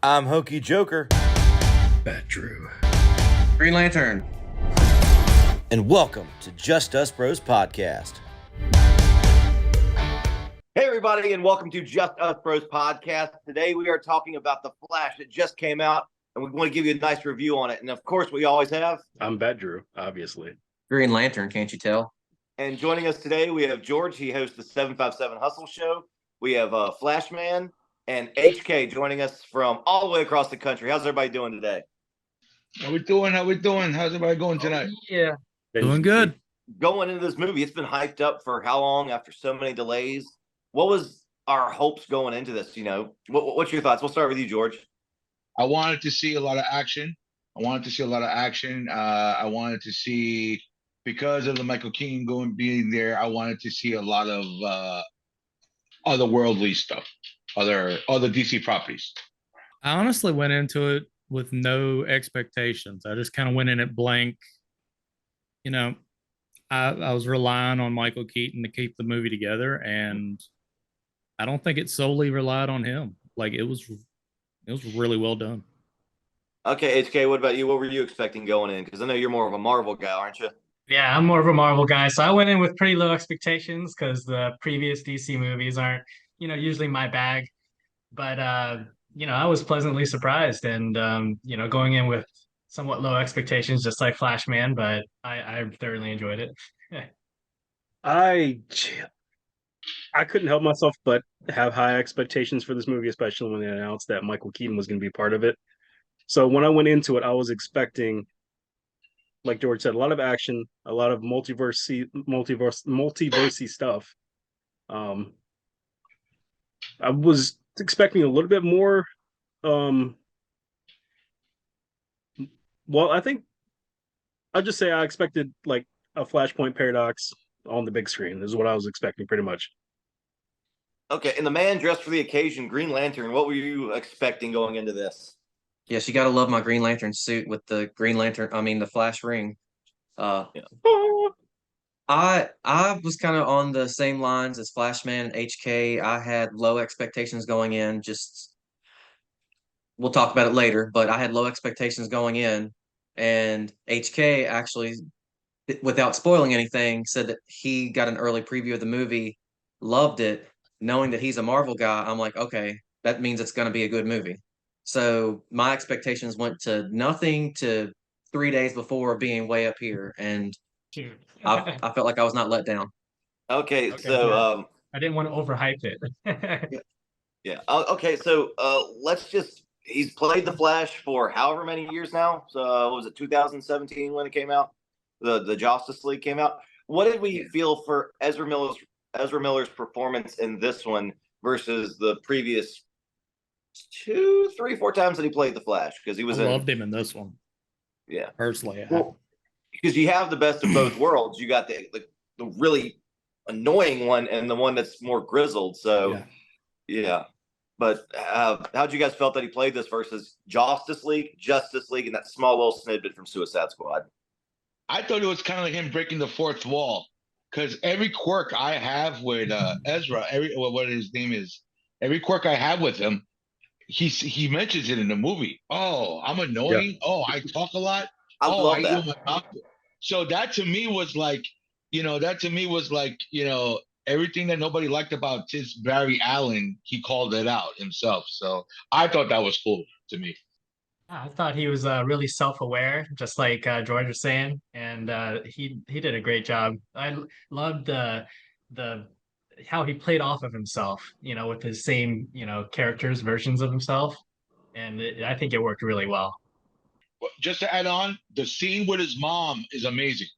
I'm Hokey Joker, Bat Drew. Green Lantern. and welcome to Just Us Bros Podcast. Hey, everybody, and welcome to Just Us Bros Podcast. Today, we are talking about The Flash that just came out, and we want to give you a nice review on it. And of course, we always have. I'm Bat Drew, obviously. Green Lantern, can't you tell? And joining us today, we have George. He hosts the 757 Hustle Show. We have Flashman and HK joining us from all the way across the country. How's everybody doing today? How we doing? How's everybody going tonight? Yeah. Doing good. Going into this movie, it's been hyped up for how long after so many delays? What was our hopes going into this? You know, what's your thoughts? We'll start with you, George. I wanted to see a lot of action. I wanted to see, because of the Michael Keaton being there, I wanted to see a lot of otherworldly stuff, other DC properties. I honestly went into it with no expectations. I just kind of went in it blank. You know, I was relying on Michael Keaton to keep the movie together, and I don't think it solely relied on him. Like it was really well done. Okay, HK, what about you? What were you expecting going in? Because I know you're more of a Marvel guy, aren't you? Yeah, I'm more of a Marvel guy, so I went in with pretty low expectations because the previous DC movies aren't, usually my bag. But I was pleasantly surprised and going in with somewhat low expectations, just like Flashman, but I thoroughly enjoyed it. I I couldn't help myself but have high expectations for this movie, especially when they announced that Michael Keaton was going to be part of it. So when I went into it, I was expecting, like George said, a lot of action, a lot of multiverse stuff. I was expecting a little bit more. Well, I think I'll just say I expected like a Flashpoint paradox on the big screen. This is what I was expecting, pretty much. Okay, and the man dressed for the occasion, Green Lantern, what were you expecting going into this? Yes, you gotta love my Green Lantern suit with the the Flash ring. Yeah. I was kind of on the same lines as Flashman and HK. I had low expectations going in. Just we'll talk about it later, but I had low expectations going in, and HK actually, without spoiling anything, said that he got an early preview of the movie, loved it, knowing that he's a Marvel guy. I'm like, okay, that means it's going to be a good movie. So my expectations went to nothing to 3 days before being way up here, and Shoot. I felt like I was not let down. Okay, Okay, so yeah. I didn't want to overhype it. yeah. Okay, so let's just he's played the Flash for however many years now. So what was it 2017 when it came out? The Justice League came out. What did we feel for Ezra Miller's performance in this one versus the previous 2, 3, 4 times that he played the Flash? Because he was loved him in this one. Yeah, personally. Well, because you have the best of both worlds. You got the really annoying one and the one that's more grizzled. So yeah. But how'd you guys felt that he played this versus Justice League, and that small little snippet from Suicide Squad? I thought it was kind of like him breaking the fourth wall, because every quirk I have with Ezra, what his name is, every quirk I have with him, he mentions it in the movie. Oh, I'm annoying. Yeah. Oh, I talk a lot. I love that. Eat my mouth. So that to me was like, everything that nobody liked about this Barry Allen, he called it out himself. So I thought that was cool to me. I thought he was really self-aware, just like George was saying, and he did a great job. I loved the how he played off of himself, with his same characters, versions of himself, and I think it worked really well. Just to add on, the scene with his mom is amazing.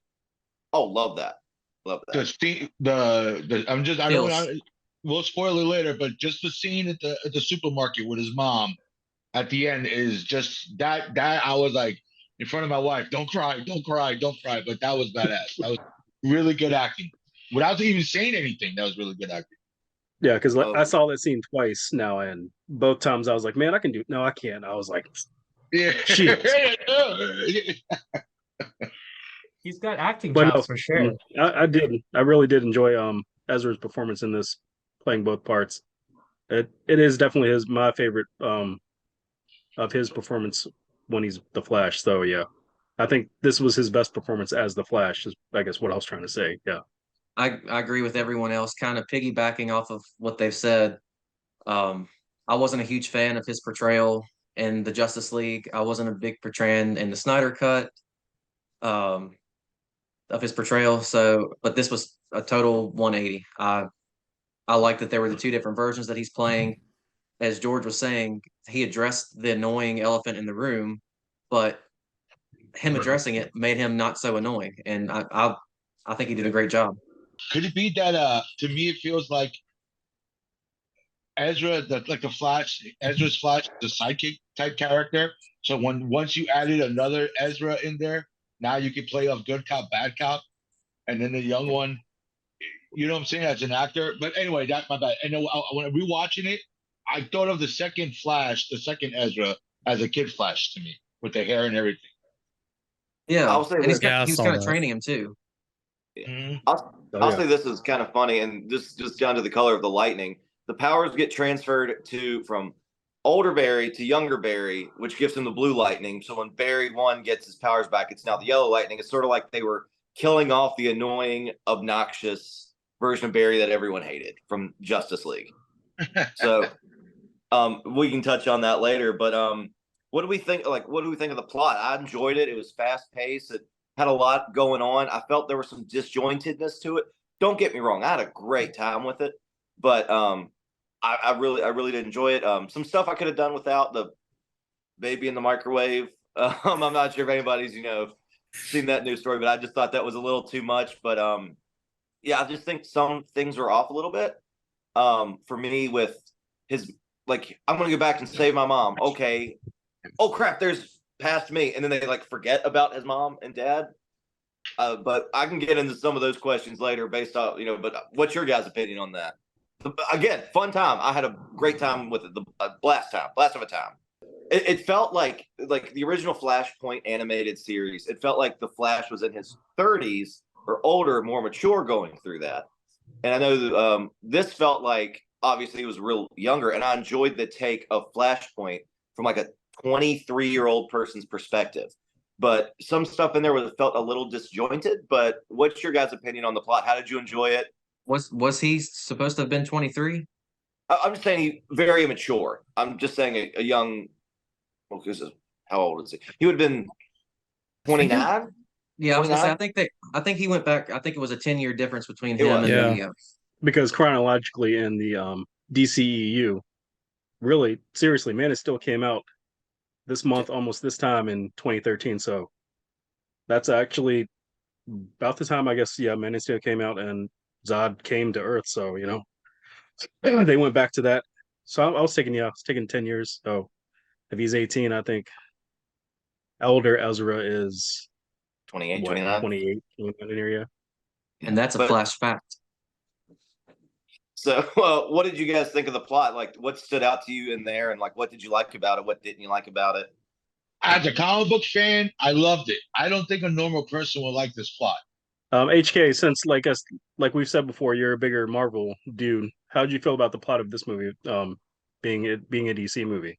Oh, love that. The scene, I don't. We'll spoil it later, but just the scene at the supermarket with his mom at the end is just that I was like in front of my wife, don't cry, don't cry, don't cry. But that was badass. That was really good acting without even saying anything. That was really good acting. Yeah, because I saw that scene twice now, and both times I was like, man, I can do it. No, I can't. I was like, yeah. He's got acting chops for sure. I did. I really did enjoy Ezra's performance in this, playing both parts. It is definitely my favorite of his performance when he's the Flash. So yeah, I think this was his best performance as the Flash. Is I guess what I was trying to say. Yeah. I agree with everyone else, kind of piggybacking off of what they've said. Um, I wasn't a huge fan of his portrayal in the Justice League. I wasn't a big portrayal in the Snyder cut um, of his portrayal. So, but this was a total 180. I like that there were the two different versions that he's playing. As George was saying, he addressed the annoying elephant in the room, but him addressing it made him not so annoying, and I think he did a great job. Could it be that to me it feels like Ezra, like the Flash, Ezra's Flash, the sidekick type character. So once you added another Ezra in there, now you can play off good cop, bad cop, and then the young one, you know what I'm saying, as an actor. But anyway, that's my bad. And when rewatching it, I thought of the second Flash, the second Ezra, as a kid Flash to me with the hair and everything. Yeah, I'll say and this. he was kind of training him too. I'll say this is kind of funny, and this just down to the color of the lightning. The powers get transferred from older Barry to younger Barry, which gives him the blue lightning. So when Barry 1 gets his powers back, it's now the yellow lightning. It's sort of like they were killing off the annoying, obnoxious version of Barry that everyone hated from Justice League. So we can touch on that later. But what do we think? Like, what do we think of the plot? I enjoyed it. It was fast paced. It had a lot going on. I felt there was some disjointedness to it. Don't get me wrong. I had a great time with it, but I really did enjoy it. Some stuff I could have done without the baby in the microwave. I'm not sure if anybody's seen that news story, but I just thought that was a little too much. But yeah, I just think some things were off a little bit. For me, with his I'm gonna go back and save my mom. Okay. Oh crap, there's past me, and then they forget about his mom and dad. But I can get into some of those questions later based off, but what's your guys' opinion on that? Again, fun time. I had a great time with it. Blast of a time. It felt like the original Flashpoint animated series. It felt like the Flash was in his 30s or older, more mature going through that. And I know that, this felt like obviously he was real younger, and I enjoyed the take of Flashpoint from a 23-year-old person's perspective. But some stuff in there felt a little disjointed. But what's your guys' opinion on the plot? How did you enjoy it? Was he supposed to have been 23? I'm just saying he very immature. I'm just saying a young. Well, how old is he? He would have been 29. Yeah, I was gonna say. I think he went back. I think it was a 10-year difference between him and Yeah. Because chronologically in the DCEU, really seriously, Man, it still came out this month, almost this time in 2013. So that's actually about the time, I guess. Yeah, Man of Steel came out and Zod came to Earth. So they went back to that. So I was taking 10 years. So if he's 18, I think elder Ezra is 28, 29. 28 in an area. And that's a Flash fact. So, what did you guys think of the plot? What stood out to you in there, and what did you like about it? What didn't you like about it? As a comic book fan, I loved it. I don't think a normal person would like this plot. HK, since like we've said before, you're a bigger Marvel dude. How did you feel about the plot of this movie, being a DC movie?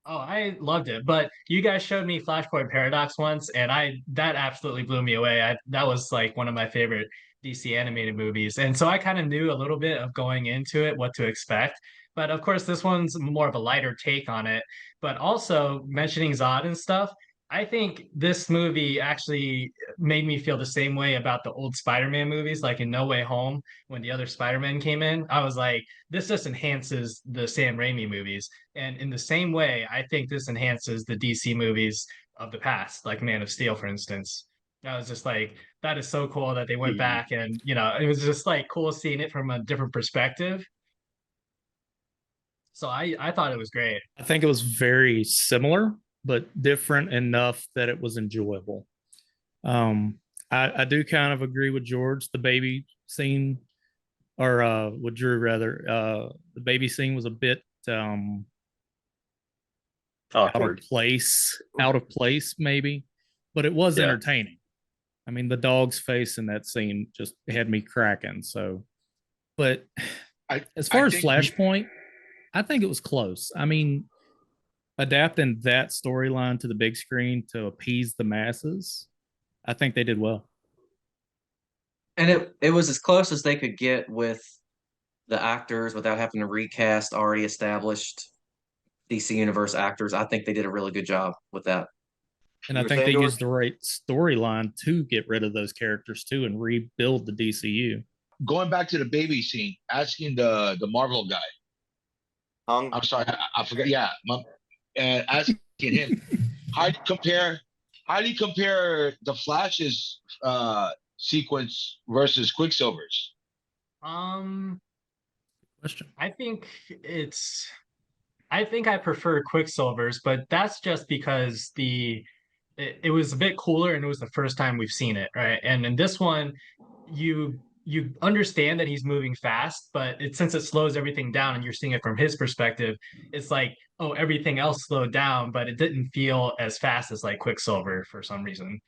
Oh, I loved it. But you guys showed me Flashpoint Paradox once, and that absolutely blew me away. That was one of my favorite DC animated movies. And so I kind of knew a little bit of going into it, what to expect. But of course, this one's more of a lighter take on it. But also mentioning Zod and stuff, I think this movie actually made me feel the same way about the old Spider-Man movies, like in No Way Home, when the other Spider-Man came in. I was like, this just enhances the Sam Raimi movies. And in the same way, I think this enhances the DC movies of the past, like Man of Steel, for instance. I was just like, that is so cool that they went back, and it was just cool seeing it from a different perspective. So I thought it was great. I think it was very similar, but different enough that it was enjoyable. I do kind of agree with George. The baby scene, or with Drew rather, the baby scene was a bit out of place maybe, but it was entertaining. I mean, the dog's face in that scene just had me cracking. So, but as far as Flashpoint, I think it was close. I mean, adapting that storyline to the big screen to appease the masses, I think they did well. And it was as close as they could get with the actors without having to recast already established DC Universe actors. I think they did a really good job with that. And You I were think saying, they George? used the right storyline to get rid of those characters too and rebuild the DCU. Going back to the baby scene, asking the Marvel guy. Hung? I'm sorry, I forgot. Yeah, and asking him how do you compare the Flash's sequence versus Quicksilver's? Question. I think it's I think I prefer Quicksilver's, but that's just because it was a bit cooler and it was the first time we've seen it, right? And in this one, you understand that he's moving fast, but since it slows everything down and you're seeing it from his perspective, it's like, oh, everything else slowed down, but it didn't feel as fast as like Quicksilver for some reason.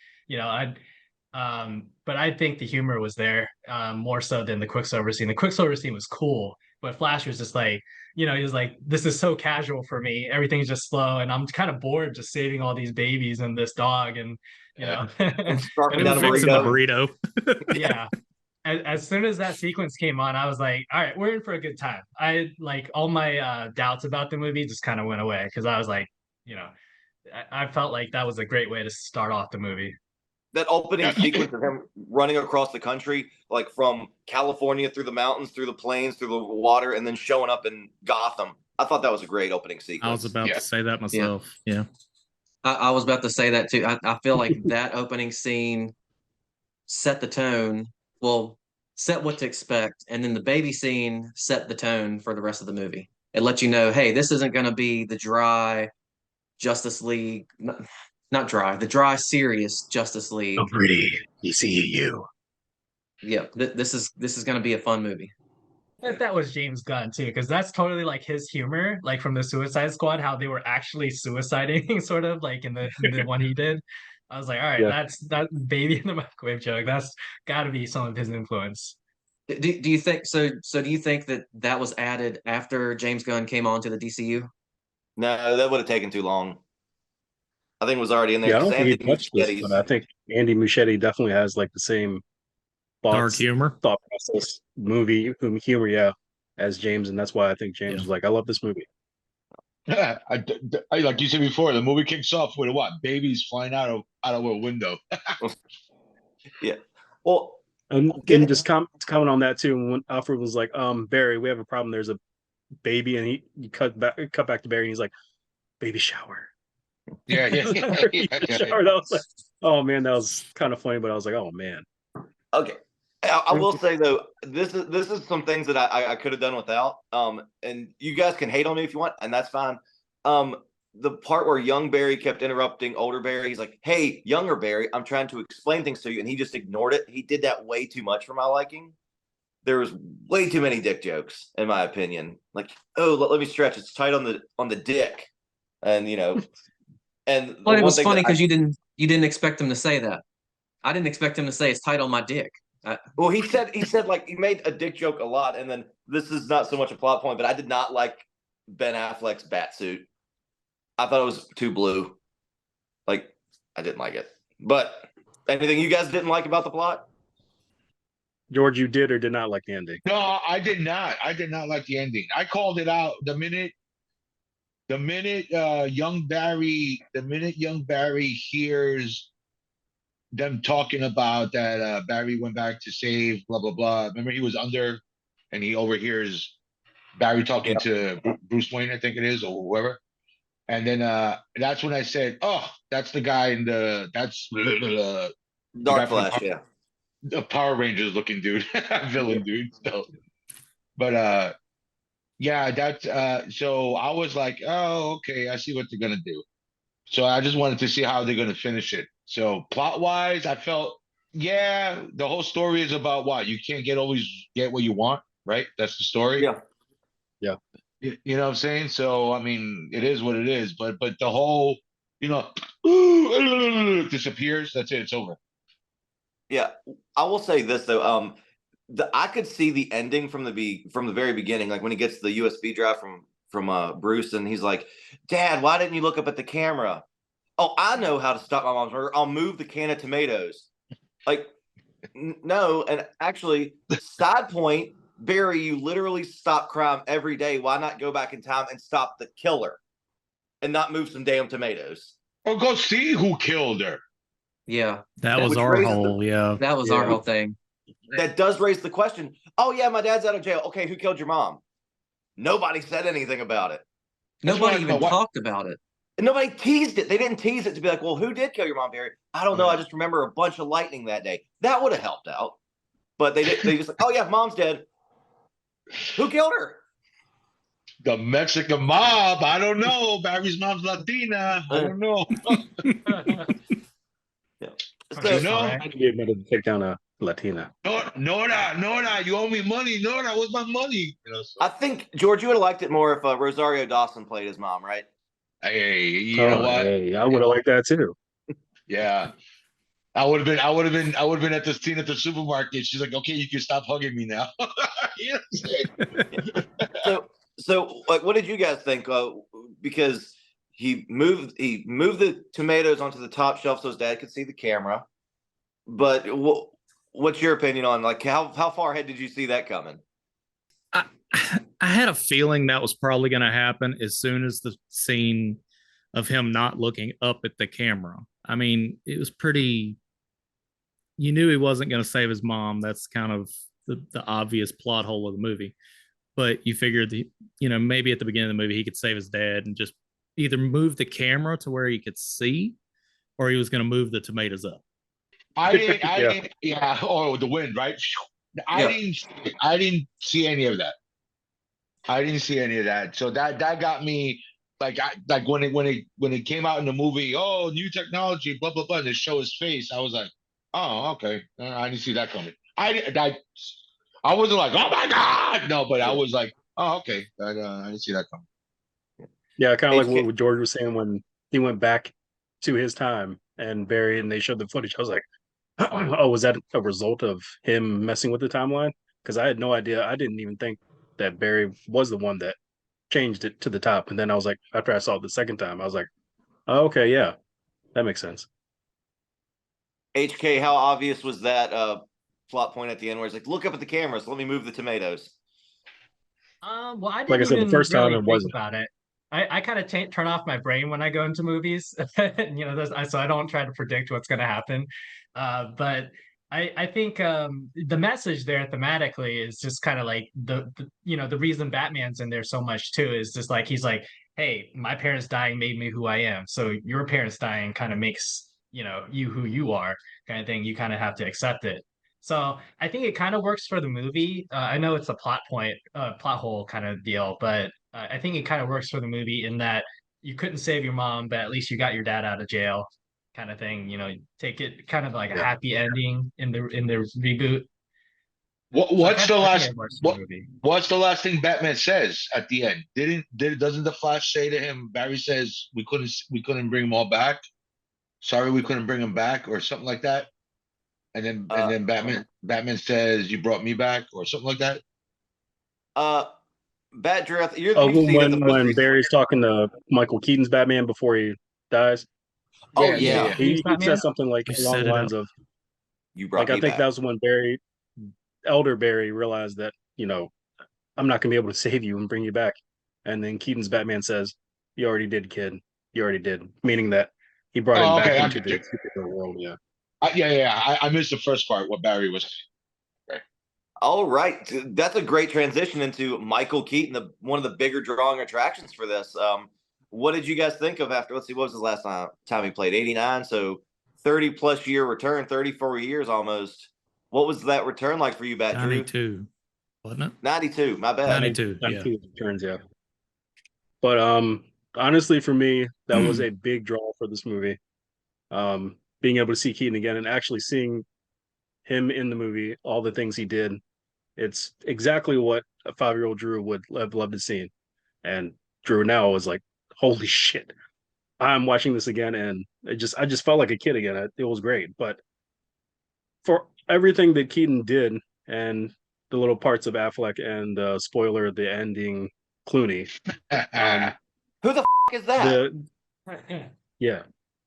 But I think the humor was there, more so than the Quicksilver scene. The Quicksilver scene was cool, but Flash was just like, he was like, this is so casual for me. Everything's just slow, and I'm kind of bored just saving all these babies and this dog, and And and scarfing it down was a Fixing the burrito. burrito. yeah. As soon as that sequence came on, I was like, all right, we're in for a good time. I like all my doubts about the movie just kind of went away because I was like, you know, I felt like that was a great way to start off the movie. That opening sequence of him running across the country, like from California through the mountains, through the plains, through the water, and then showing up in Gotham. I thought that was a great opening sequence. I was about Yeah. to say that myself. Yeah. I was about to say that too. I feel like that opening scene set the tone. Well, set what to expect, and then the baby scene set the tone for the rest of the movie. It let you know, hey, this isn't going to be the dry Justice League, not dry, the dry, serious Justice League. pretty DCU. Yeah, this is going to be a fun movie. If that was James Gunn too, because that's totally like his humor, like from the Suicide Squad, how they were actually suiciding, sort of like in the one he did. I was like, all right, Yeah. that's that baby in the microwave joke. That's got to be some of his influence. Do you think so? So do you think that was added after James Gunn came on to the DCU? No, that would have taken too long. I think it was already in there. Yeah, I don't think he Anthony touched this, Muschietti's- but I think Andy Muschietti definitely has like the same Dark thoughts, humor. thought process, humor, yeah, as James, and that's why I think James Yeah. was like, I love this movie. I like you said before, the movie kicks off with what? Babies flying out of a window. Yeah. Well, And Get- just comment on that too. When Alfred was like, Barry, we have a problem. There's a baby, and he cut back to Barry, and he's like, baby shower. Yeah, yeah. Baby shower. That was like, oh man, that was kind of funny, but I was like, oh man. okay. I will say though, this is some things that I could have done without. And you guys can hate on me if you want, and that's fine. The part where young Barry kept interrupting older Barry, he's like, "Hey, younger Barry, I'm trying to explain things to you," and he just ignored it. He did that way too much for my liking. There was way too many dick jokes, in my opinion. Like, oh, let me stretch. It's tight on the dick, and and Well, the it one was thing funny that because you didn't expect him to say that. I didn't expect him to say it's tight on my dick. Well, he said like he made a dick joke a lot, and then this is not so much a plot point, but I did not like Ben Affleck's bat suit. I thought it was too blue. Like I didn't like it. But anything you guys didn't like about the plot? George, you did or did not like the ending? No, I did not. I did not like the ending. I called it out the minute young Barry hears them talking about that Barry went back to save blah blah blah. Remember he was under and he overhears Barry talking to Bruce Wayne, I think it is, or whoever. And then that's when I said, "Oh, that's the guy in that's the Dark guy from Flash, yeah. the Power Rangers looking dude, villain dude." So, but yeah, that's so I was like, "Oh, okay, I see what they're gonna do." So I just wanted to see how they're gonna finish it. So plot wise, I felt, yeah, the whole story is about what you can't always get what you want, right? That's the story. Yeah. Yeah. You know what I'm saying? So I mean, it is what it is. But the whole, disappears. That's it. It's over. Yeah. I will say this though. I could see the ending from the very beginning, like when he gets the USB drive from Bruce, and he's like, "Dad, why didn't you look up at the camera?" "Oh, I know how to stop my mom's murder. I'll move the can of tomatoes." Like, no. And actually, side point, Barry, you literally stop crime every day. Why not go back in time and stop the killer and not move some damn tomatoes? Or go see who killed her. Yeah, That was Which our raises whole, yeah. that was our whole thing. That does raise the question. Oh yeah, my dad's out of jail. Okay, who killed your mom? Nobody said anything about it. Nobody even what- talked about it. And nobody teased it. They didn't tease it to be like, well, who did kill your mom, Barry? I don't know. I just remember a bunch of lightning that day. That would have helped out. But they just like, oh yeah, mom's dead. Who killed her? The Mexican mob. I don't know. Barry's mom's Latina. I don't know. So, You know? I'd be able to take down a Latina. Nora, you owe me money. Nora, where's my money? You know, so. I think, George, you would have liked it more if Rosario Dawson played his mom, right? Hey, you know what? Hey, I would have liked that too. Yeah. I would have been at this scene at the supermarket. She's like, okay, you can stop hugging me now. You know what I'm saying? So like, what did you guys think? Because he moved the tomatoes onto the top shelf so his dad could see the camera. But what's your opinion on like how far ahead did you see that coming? I had a feeling that was probably going to happen as soon as the scene of him not looking up at the camera. I mean, it was pretty. You knew he wasn't going to save his mom. That's kind of the obvious plot hole of the movie. But you figured maybe at the beginning of the movie he could save his dad and just either move the camera to where he could see, or he was going to move the tomatoes up. I didn't. Yeah. Oh, the wind, right? I didn't see any of that. I didn't see any of that. So that got me like when it came out in the movie. Oh, new technology, blah blah blah. They show his face. I was like, oh, okay. I didn't see that coming. I wasn't like, oh my god, no, but I was like, oh, okay. I didn't see that coming. Yeah, kind of like what George was saying when he went back to his time and Barry and they showed the footage. I was like, oh, was that a result of him messing with the timeline? Because I had no idea. I didn't even think that Barry was the one that changed it to the top. And then I was like, after I saw it the second time, I was like, oh, okay, yeah, that makes sense. HK, how obvious was that plot point at the end where it's like, look up at the cameras, let me move the tomatoes? Well, I didn't Like I said, the even first time really it think wasn't. about it. I kind of turn off my brain when I go into movies, so I don't try to predict what's going to happen. But I think the message there thematically is just kind of like the reason Batman's in there so much too is just like he's like, hey, my parents dying made me who I am, so your parents dying kind of makes you who you are, kind of thing. You kind of have to accept it. So I think it kind of works for the movie. I know it's a plot hole kind of deal, but I think it kind of works for the movie in that you couldn't save your mom, but at least you got your dad out of jail, kind of thing. Take it kind of like a happy ending in the reboot. What's the last thing Batman says at the end? Doesn't the Flash say to him? Barry says we couldn't bring them all back. Sorry, we couldn't bring them back, or something like that. And then Batman says, "You brought me back," or something like that. Bat Drew, when Barry's talking to Michael Keaton's Batman before he dies. Yeah. He says something like along the lines of, "You brought me me back." I think back. that was when Elder Barry realized that I'm not gonna be able to save you and bring you back. And then Keaton's Batman says, "You already did, kid. You already did," meaning that he brought him back into the superhero world. Yeah. I missed the first part. What Barry was saying. Okay. All right, that's a great transition into Michael Keaton, one of the bigger drawing attractions for this. What did you guys think of after? Let's see, what was his last time he played? 89, so 30+ year return, 34 years almost. What was that return like for you, Bat Drew? 92, wasn't it? 92. My bad. 92. 92 returns, yeah. But honestly, for me, that was a big draw for this movie. Being able to see Keaton again and actually seeing him in the movie, all the things he did, it's exactly what a 5-year-old Drew would have loved to see. And Drew now was like, holy shit, I'm watching this again, and I just felt like a kid again. It was great. But for everything that Keaton did and the little parts of Affleck and spoiler, the ending Clooney. Who the is that? The yeah,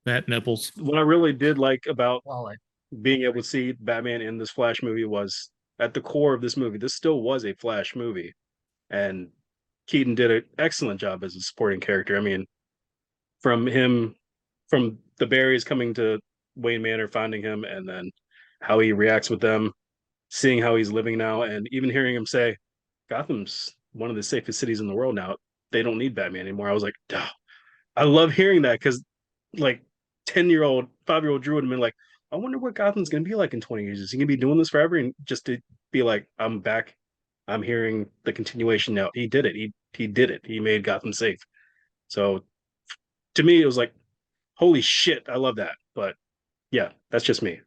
Fat nipples. what I really did like about Wallet. being able to see Batman in this Flash movie was at the core of this movie. This still was a Flash movie, and Keaton did an excellent job as a supporting character. I mean, from him, from the Barrys coming to Wayne Manor, finding him, and then how he reacts with them, seeing how he's living now, and even hearing him say, "Gotham's one of the safest cities in the world now. They don't need Batman anymore." I was like, "Duh." I love hearing that because, like, 10-year-old, 5-year-old Drew would have been like, I wonder what Gotham's going to be like in 20 years. Is he going to be doing this forever? And just to be like, I'm back. I'm hearing the continuation now. He did it. He did it. He made Gotham safe. So to me, it was like, holy shit, I love that. But yeah, that's just me.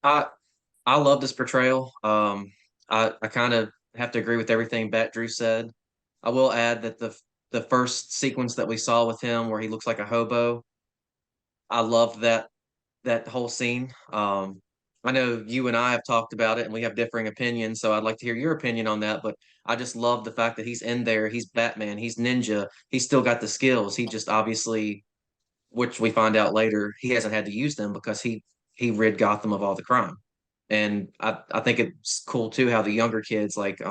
I I love this portrayal. I kind of have to agree with everything Bat Drew said. I will add that the first sequence that we saw with him where he looks like a hobo, I loved that whole scene. I know you and I have talked about it and we have differing opinions, so I'd like to hear your opinion on that. But I just love the fact that he's in there, he's Batman, he's ninja, he's still got the skills. He just obviously, which we find out later, he hasn't had to use them because he rid Gotham of all the crime. And I think it's cool too how the younger kids like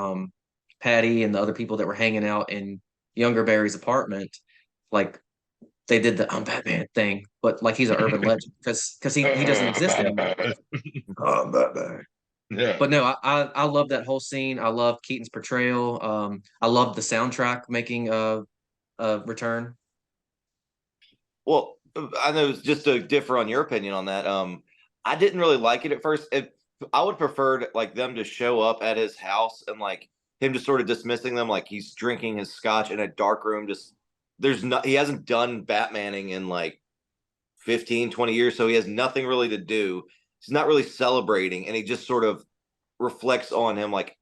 Patty and the other people that were hanging out in younger Barry's apartment, like they did the I'm Batman thing, but like he's an urban legend because he doesn't exist anymore. I'm Batman. Yeah. But no, I love that whole scene. I love Keaton's portrayal. I love the soundtrack making a return. Well, I know it's just to differ on your opinion on that. I didn't really like it at first. I would prefer like them to show up at his house and like him just sort of dismissing them, like he's drinking his scotch in a dark room. Just he hasn't done Batmaning in like 15, 20 years, so he has nothing really to do. He's not really celebrating, and he just sort of reflects on him like,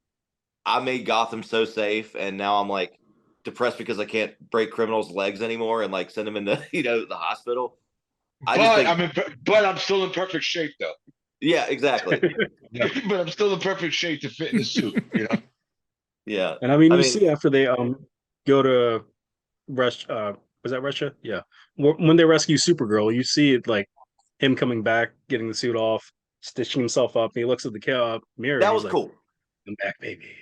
I made Gotham so safe, and now I'm like depressed because I can't break criminals' legs anymore and like send them into the hospital. But I'm still in perfect shape though. Yeah, exactly. Yeah, but I'm still in perfect shape to fit in the suit, you know. Yeah, And I mean, you see after they go to Russia, was that Russia? Yeah. When they rescue Supergirl, you see it like him coming back, getting the suit off, stitching himself up. And he looks at the mirror. that and was he's cool. Like, I'm back, baby.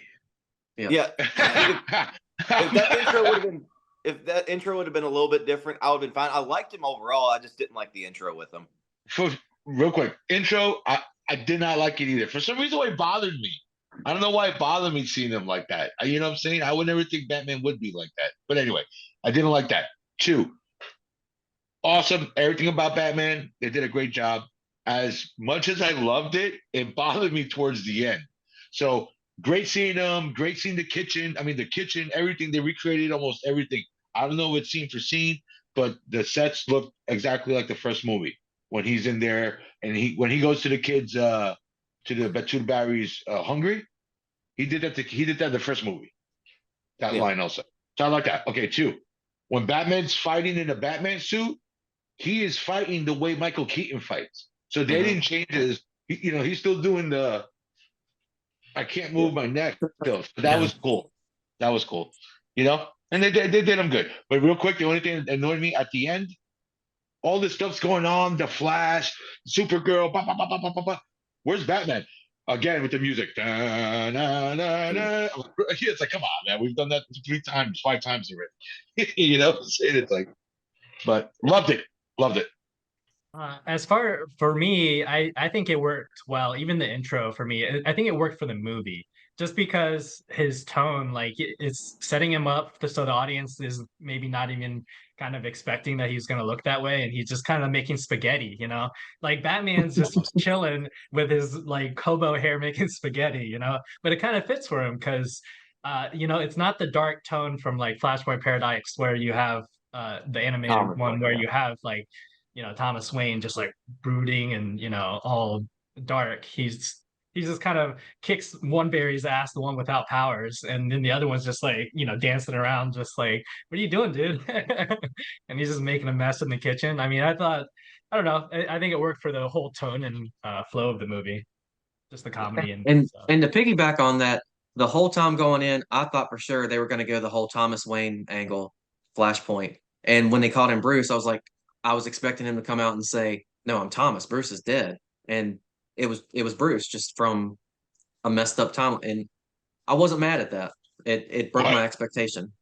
Yeah. If that intro would have been, if that intro would have been a little bit different, I would have been fine. I liked him overall. I just didn't like the intro with him. Real quick, intro, I did not like it either. For some reason, it bothered me. I don't know why it bothered me seeing him like that. You know what I'm saying? I would never think Batman would be like that. But anyway, I didn't like that. 2, awesome. Everything about Batman, they did a great job. As much as I loved it, it bothered me towards the end. So great seeing them, great seeing the kitchen. I mean, the kitchen, everything, they recreated almost everything. I don't know if it's scene for scene, but the sets look exactly like the first movie when he's in there and when he goes to the kids to the Barry's hungry. He did that the first movie. That line also. So I like that. Okay, 2. When Batman's fighting in a Batman suit, he is fighting the way Michael Keaton fights. So they didn't change his, he's still doing the I can't move my neck still. So that was cool. That was cool. And they did him good. But real quick, the only thing that annoyed me at the end, all this stuff's going on, the Flash, Supergirl, bah, bah, bah, bah, bah, bah, bah. Where's Batman? Again with the music. Da, da, da, da. It's like, come on, man. We've done that 3 times, 5 times already. It's like, but loved it. Loved it. As far for me, I think it worked well. Even the intro for me, I think it worked for the movie, just because his tone, like it's setting him up so the audience is maybe not even kind of expecting that he's going to look that way, and he's just kind of making spaghetti, like Batman's just chilling with his like hobo hair making spaghetti, but it kind of fits for him because, it's not the dark tone from like Flashpoint Paradox where you have the animated one where you have like Thomas Wayne just like brooding and all dark. He just kind of kicks one Barry's ass, the one without powers, and then the other one's just like dancing around, just like, what are you doing, dude? And he's just making a mess in the kitchen. I mean, I don't know. I think it worked for the whole tone and flow of the movie, just the comedy and And stuff. and to piggyback on that, the whole time going in, I thought for sure they were going to go the whole Thomas Wayne angle, Flashpoint. And when they called him Bruce, I was expecting him to come out and say, "No, I'm Thomas. Bruce is dead." And it was Bruce just from a messed up time. And I wasn't mad at that. It broke my expectation.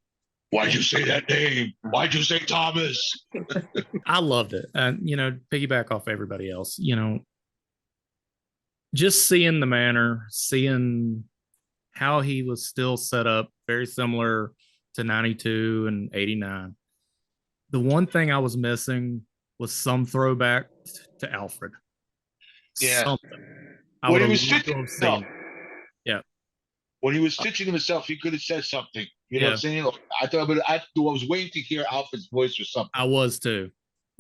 Why'd you say that name? Why'd you say Thomas? I loved it. And, piggyback off everybody else, just seeing the manor, seeing how he was still set up, very similar to 92 and 89. The one thing I was missing was some throwback to Alfred. Yeah. Something. I When would he was have loved to stitching have seen. himself, Yeah. when he was stitching himself, he could have said something. You know what I'm saying? Like, I was waiting to hear Alfred's voice or something. I was too.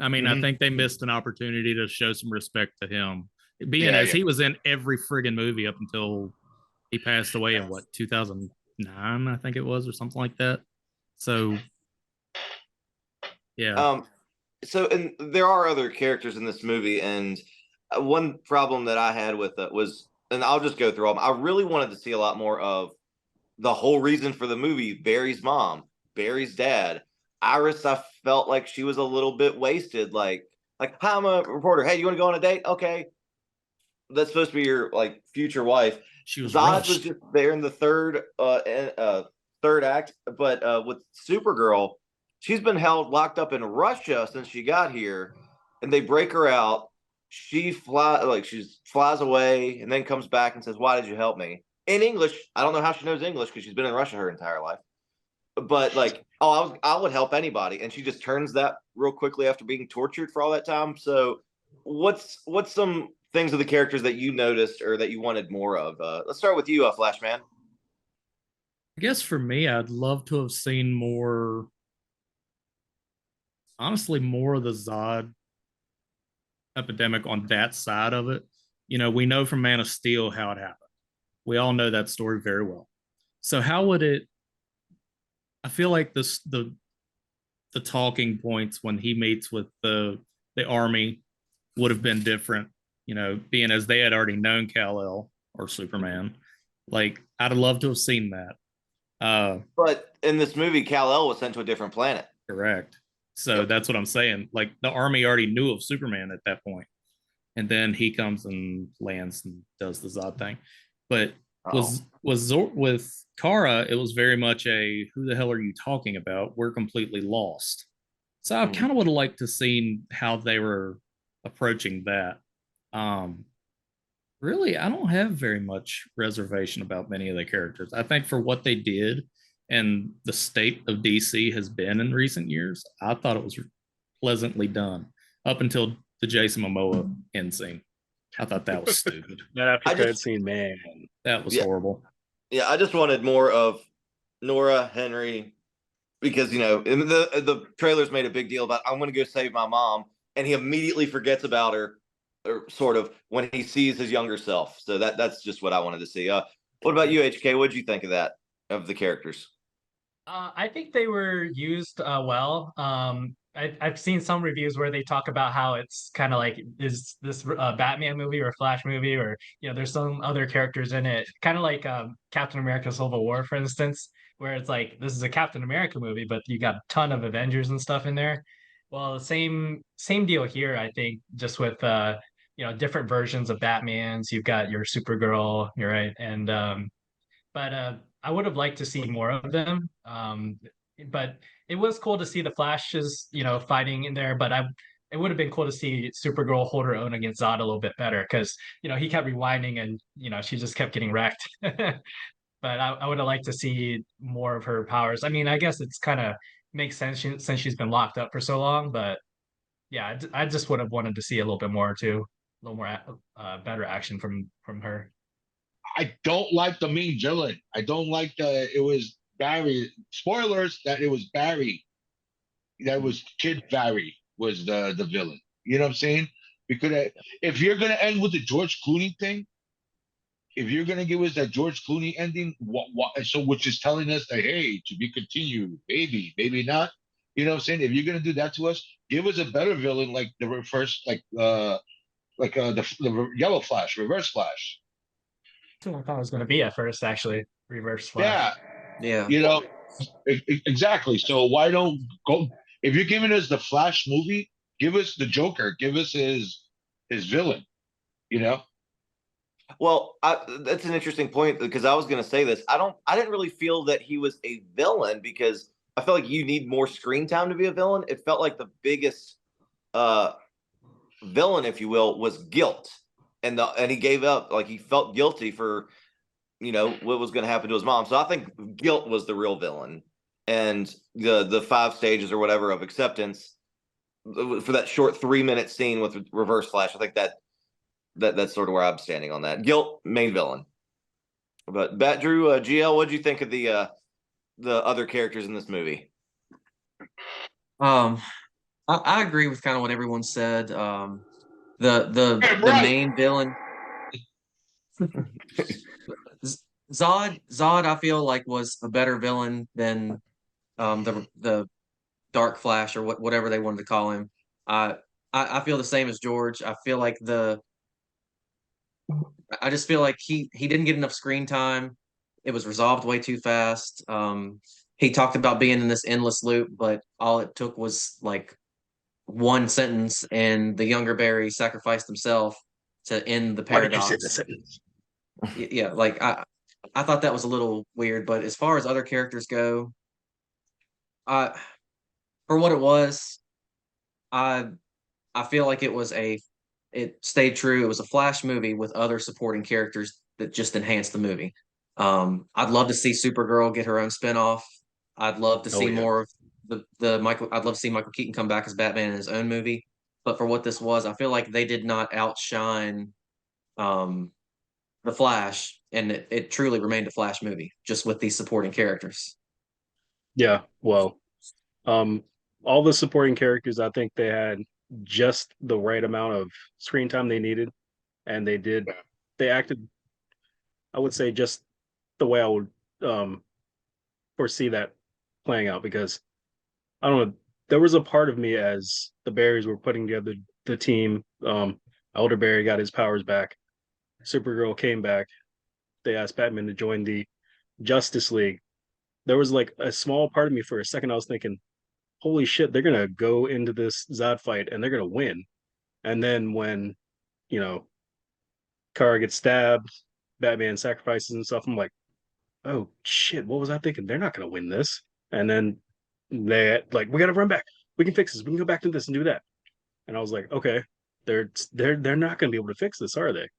I mean, I Mhm. think they missed an opportunity to show some respect to him, being as he was in every friggin' movie up until he passed away in 2009, I think it was, or something like that. So, yeah. So, and there are other characters in this movie, and one problem that I had with it was, and I'll just go through them. I really wanted to see a lot more of the whole reason for the movie: Barry's mom, Barry's dad. Iris, I felt like she was a little bit wasted. Hi, I'm a reporter. Hey, you want to go on a date? Okay, that's supposed to be your future wife. She was Zod rushed. was just there in the third act, but with Supergirl, she's been held locked up in Russia since she got here, and they break her out. She flies away and then comes back and says, "Why did you help me?" In English. I don't know how she knows English because she's been in Russia her entire life. But I would help anybody, and she just turns that real quickly after being tortured for all that time. So, what's some things of the characters that you noticed or that you wanted more of? Let's start with you, Flashman. I guess for me, I'd love to have seen more, honestly, more of the Zod epidemic on that side of it. We know from Man of Steel how it happened. We all know that story very well. So how would it? I feel like the talking points when he meets with the army would have been different. Being as they had already known Kal-El or Superman. Like I'd love to have seen that. But in this movie, Kal-El was sent to a different planet. Correct. So that's what I'm saying. Like the army already knew of Superman at that point, and then he comes and lands and does the Zod thing. But with Kara, it was very much a "Who the hell are you talking about? We're completely lost." So I kind of would have liked to seen how they were approaching that. Really, I don't have very much reservation about many of the characters. I think for what they did and the state of DC has been in recent years, I thought it was pleasantly done up until the Jason Momoa end scene. I thought that was stupid. That after credit scene, man, that was horrible. Yeah, I just wanted more of Nora, Henry, because in the trailers made a big deal about I'm going to go save my mom, and he immediately forgets about her, or sort of, when he sees his younger self. So that's just what I wanted to see. What about you, HK? What did you think of that, of the characters? I think they were used well. I've seen some reviews where they talk about how it's kind of like, is this a Batman movie or a Flash movie, or there's some other characters in it, kind of like Captain America: Civil War, for instance, where it's like this is a Captain America movie, but you got a ton of Avengers and stuff in there. Well, the same deal here, I think, just with different versions of Batmans. You've got your Supergirl, you're right, and but I would have liked to see more of them. But it was cool to see the Flashes, fighting in there. But it would have been cool to see Supergirl hold her own against Zod a little bit better, because he kept rewinding and she just kept getting wrecked. But I would have liked to see more of her powers. I mean, I guess it's kind of makes sense since she's been locked up for so long. But yeah, I just would have wanted to see a little bit more too, a little more better action from her. I don't like the main villain. I don't like it was Barry. Spoilers that it was Barry. That was Kid Barry was the villain. You know what I'm saying? Because if you're gonna end with the George Clooney thing, if you're gonna give us that George Clooney ending, so which is telling us that, hey, to be continued, maybe not. You know what I'm saying? If you're gonna do that to us, give us a better villain like the first, the Yellow Flash, Reverse Flash. That's what I thought it was going to be at first, actually. Reverse Flash. Yeah, Yeah. you know, exactly. So why don't go if you're giving us the Flash movie, give us the Joker, give us his villain, you know? Well, that's an interesting point because I was going to say this. I didn't really feel that he was a villain because I felt like you need more screen time to be a villain. It felt like the biggest uh, villain, if you will, was guilt, and he gave up. Like he felt guilty for what was going to happen to his mom. So I think guilt was the real villain, and the 5 stages or whatever of acceptance for that short 3-minute scene with Reverse Flash. I think that's sort of where I'm standing on that. Guilt, main villain. But Drew, GL, what did you think of the other characters in this movie? I agree with kind of what everyone said. The Yeah, the right. main villain, Zod, I feel like was a better villain than the Dark Flash or whatever they wanted to call him. I feel the same as George. I just feel like he didn't get enough screen time. It was resolved way too fast. He talked about being in this endless loop, but all it took was like one sentence, and the younger Barry sacrificed himself to end the Why did you say paradox. the sentence? Yeah, like I thought that was a little weird, but as far as other characters go, I for what it was, I I feel like it stayed true. It was a Flash movie with other supporting characters that just enhanced the movie. I'd love to see Supergirl get her own spinoff. I'd love to Oh see yeah. more of the Michael. I'd love to see Michael Keaton come back as Batman in his own movie. But for what this was, I feel like they did not outshine um, the Flash, and it truly remained a Flash movie just with these supporting characters. Yeah. Well, um, all the supporting characters, I think they had just the right amount of screen time they needed, and they acted, I would say, just the way I would um foresee that playing out because I don't know. There was a part of me as the Barrys were putting together the team. Elderberry got his powers back. Supergirl came back. They asked Batman to join the Justice League. There was like a small part of me for a second. I was thinking, "Holy shit, they're gonna go into this Zod fight and they're gonna win." And then when you know Kara gets stabbed, Batman sacrifices himself. I'm like, "Oh shit, what was I thinking? They're not gonna win this." And then they like, "We gotta run back. We can fix this. We can go back to this and do that." And I was like, okay, they're not going to be able to fix this, are they?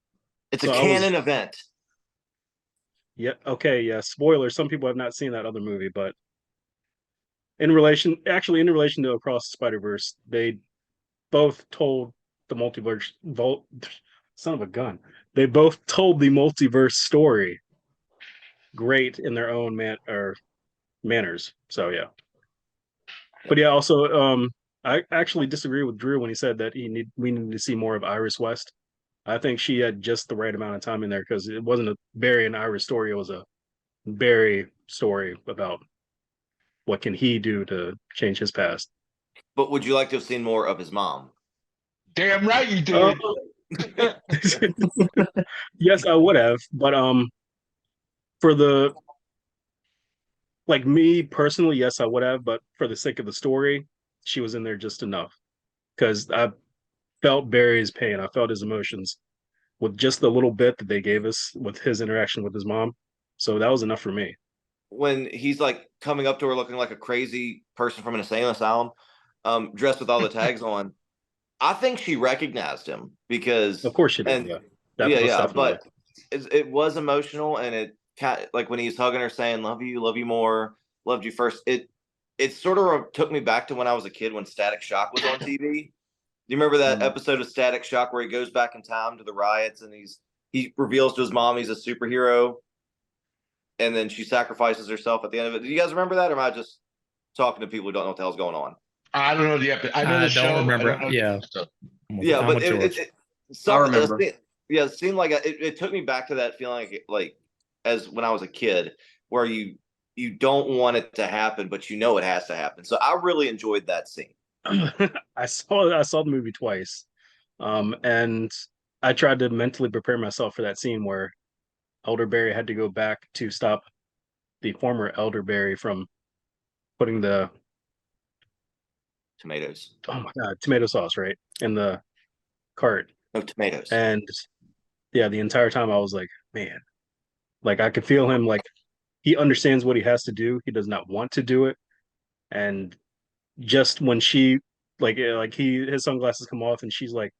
It's a So I was, canon event. yeah, okay, yeah. Spoiler: some people have not seen that other movie, but in relation to Across the Spider Verse, they both told the multiverse. Son of a gun. They both told the multiverse story great in their own manners. So yeah, but yeah. Also, I actually disagree with Drew when he said that we need to see more of Iris West. I think she had just the right amount of time in there because it wasn't a Barry and Iris story. It was a Barry story about what can he do to change his past. But would you like to have seen more of his mom? Damn right you Uh, did. yes, I would have, but for the like me personally, yes, I would have, but for the sake of the story, she was in there just enough because I felt Barry's pain, I felt his emotions with just the little bit that they gave us with his interaction with his mom. So that was enough for me. When he's like coming up to her looking like a crazy person from an insane asylum, dressed with all the tags on, I think she recognized him Of because, course she did, and yeah. yeah, Most yeah, definitely. but it was emotional, and it like when he's hugging her, saying love you more, loved you first." It sort of took me back to when I was a kid when Static Shock was on TV. Do you remember that Mm. episode of Static Shock where he goes back in time to the riots and he reveals to his mom he's a superhero, and then she sacrifices herself at the end of it? Do you guys remember that, or am I just talking to people who don't know what the hell's going on? I don't know the episode. I know I the don't show. I remember. don't know the Yeah, episode. Yeah, I'm but with George. I remember. yeah, it seemed like it took me back to that feeling like as when I was a kid, where you don't want it to happen, but you know it has to happen. So I really enjoyed that scene. I saw the movie twice. And I tried to mentally prepare myself for that scene where Elderberry had to go back to stop the former elderberry from putting the Tomatoes. oh my god tomato sauce right in the cart. No tomatoes. And yeah, the entire time I was like, man, like I could feel him like he understands what he has to do. He does not want to do it. And just when she like his sunglasses come off and she's like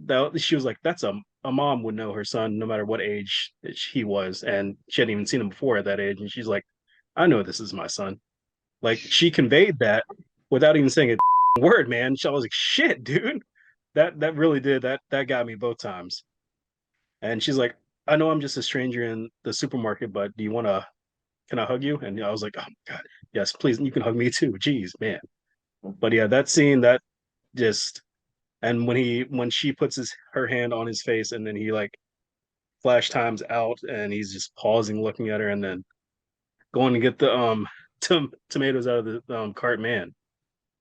that she was like, that's a mom would know her son no matter what age he was. And she hadn't even seen him before at that age. And she's like, I know this is my son. Like she conveyed that without even saying a word, man. I was like, shit, dude. That really did that got me both times. And she's like, I know I'm just a stranger in the supermarket, but do you want to? Can I hug you? And I was like, oh my god, yes, please. You can hug me too. Jeez, man. But yeah, that scene that just and when she puts her hand on his face and then he like flash times out and he's just pausing, looking at her, and then going to get the tomatoes out of the cart, man.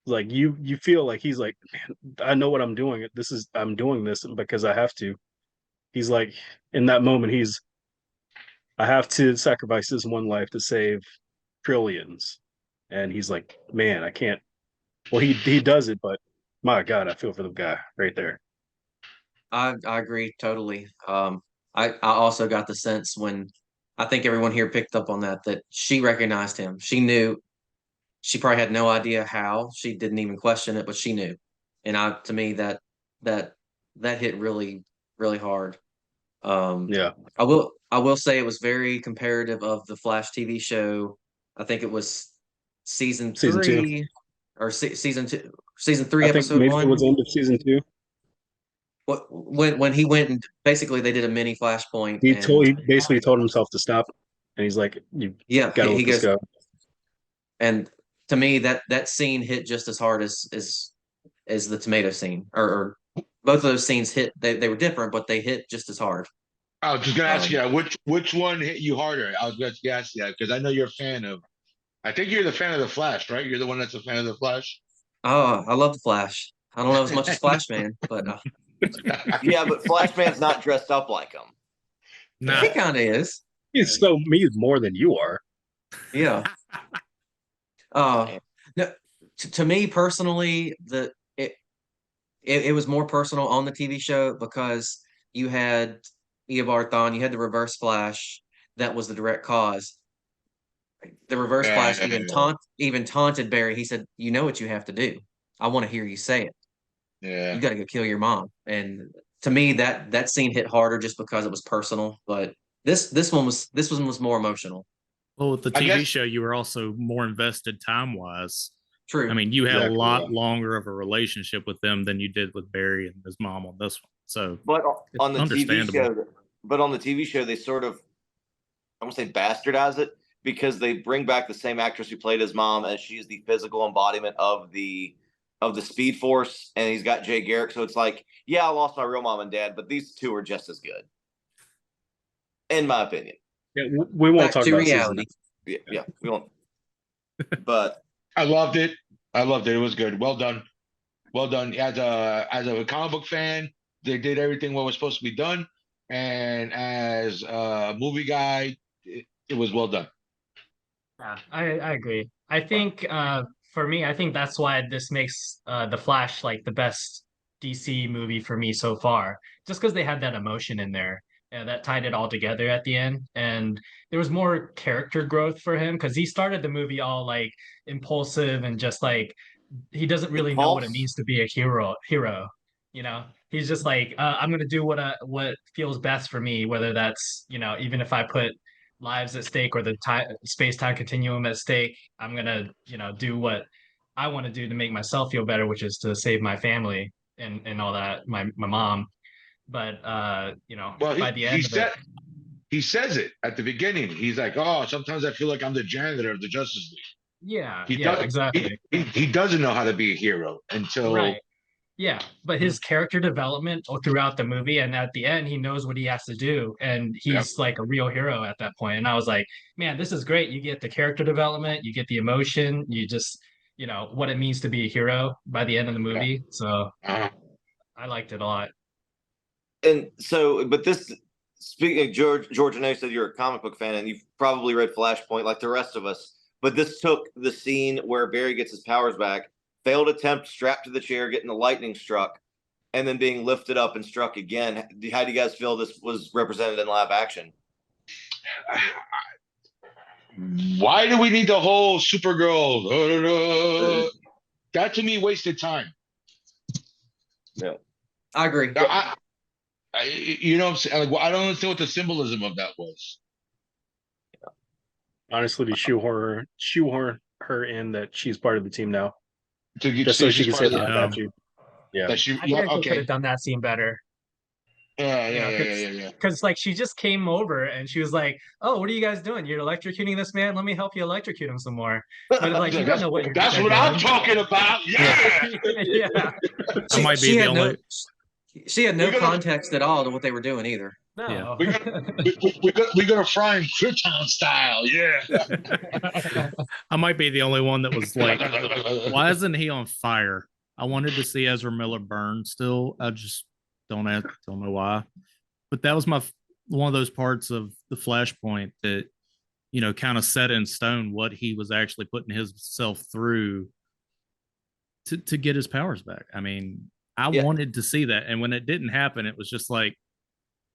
Like you feel like he's like, man, I know what I'm doing. I'm doing this because I have to. He's like in that moment, I have to sacrifice this one life to save trillions. And he's like, man, I can't. Well, he does it, but my God, I feel for the guy right there. I agree totally. I also got the sense when I think everyone here picked up on that she recognized him. She knew. She probably had no idea how. She didn't even question it, but she knew. And to me that that hit really hard. Yeah, I will say it was very comparative of the Flash TV show. I think it was season season two. three or season two, season three, I think episode maybe it one. was the end of season two. When he went and basically they did a mini Flashpoint and He basically told himself to stop, and he's like, "You yeah, gotta he let this goes, go." and to me that scene hit just as hard as the tomato scene, or both of those scenes hit. They were different, but they hit just as hard. I was just gonna ask you Um, which one hit you harder. I was going to ask you that because I know you're a fan of. I think you're the fan of the Flash, right? You're the one that's a fan of the Flash. oh, I love the Flash. I don't know as much as Flashman, but Yeah, but Flashman's not dressed up like him. No. he kind of is. He's so me more than you are. Yeah. No, to me personally, it was more personal on the TV show because you had Eobard Thawne, you had the Reverse Flash, that was the direct cause. The Reverse Flash even taunted Barry. He said, "You know what you have to do. I want to hear you say it. You Yeah. got to go kill your mom." And to me, that scene hit harder just because it was personal. But this one was more emotional. Well, with the I TV guess show, you were also more invested time wise. I True. mean, you had a Exactly. lot Yeah. longer of a relationship with them than you did with Barry and his mom on this one. So But it's on the TV understandable. show, they sort of, I won't say bastardize it because they bring back the same actress who played his mom, as she is the physical embodiment of the Speed Force, and he's got Jay Garrick. So it's like, yeah, I lost my real mom and dad, but these two are just as good, in my opinion. Yeah, we won't Back talk to about season. reality. Yeah, we won't. But I loved it. I loved it. It was good. Well done. Well done. As a comic book fan, they did everything what was supposed to be done, and as a movie guy, it was well done. Yeah, I agree. I think for me, I think that's why this makes The Flash like the best DC movie for me so far. Just because they had that emotion in there that tied it all together at the end. And there was more character growth for him because he started the movie all like impulsive and just like he doesn't really know what it Impulse. means to be a hero, you know. He's just like I'm gonna do what feels best for me, whether that's, even if I put lives at stake or the time space-time continuum at stake, I'm gonna, do what I want to do to make myself feel better, which is to save my family and all that, my mom. But Well, by he the he end of it, said he says it at the beginning. He's like, "Oh, sometimes I feel like I'm the janitor of the Justice League." yeah, He yeah, does. exactly. He doesn't know how to be a hero until Right. Yeah, but his character development throughout the movie, and at the end, he knows what he has to do, and yeah. he's like a real hero at that point. And I was like, man, this is great. You get the character development, you get the emotion, you just, what it means to be a hero by the end of the Yeah. movie. So Uh, I liked it a lot. and so, but this speaking of George, I know you said you're a comic book fan and you've probably read Flashpoint like the rest of us, but this took the scene where Barry gets his powers back, failed attempt, strapped to the chair, getting the lightning struck, and then being lifted up and struck again. How do you guys feel this was represented in live action? Why do we need the whole Supergirl? That to me wasted time. Yeah, I agree. You know what I'm saying? Like, I don't understand what the symbolism of that was. Honestly, to shoehorn her in that she's part of the team now, just so She's she can part say of that the- I got you. Yeah, that she, I yeah, think they could okay. have done that scene better. Yeah. Because like she just came over and she was like, "Oh, what are you guys doing? You're electrocuting this man. Let me help you electrocute him some more." But like you don't know what That's they're what I'm doing. talking about. Yeah. Yeah. I might be She the had only. she had no We're gonna- context at all to what they were doing either. No. We're gonna fry him Krypton style. Yeah. I might be the only one that was like, why isn't he on fire? I wanted to see Ezra Miller burn still. I just don't know why. But that was one of those parts of the Flashpoint that, kind of set in stone what he was actually putting himself through to get his powers back. I mean, I wanted to see that. And when it didn't happen, it was just like,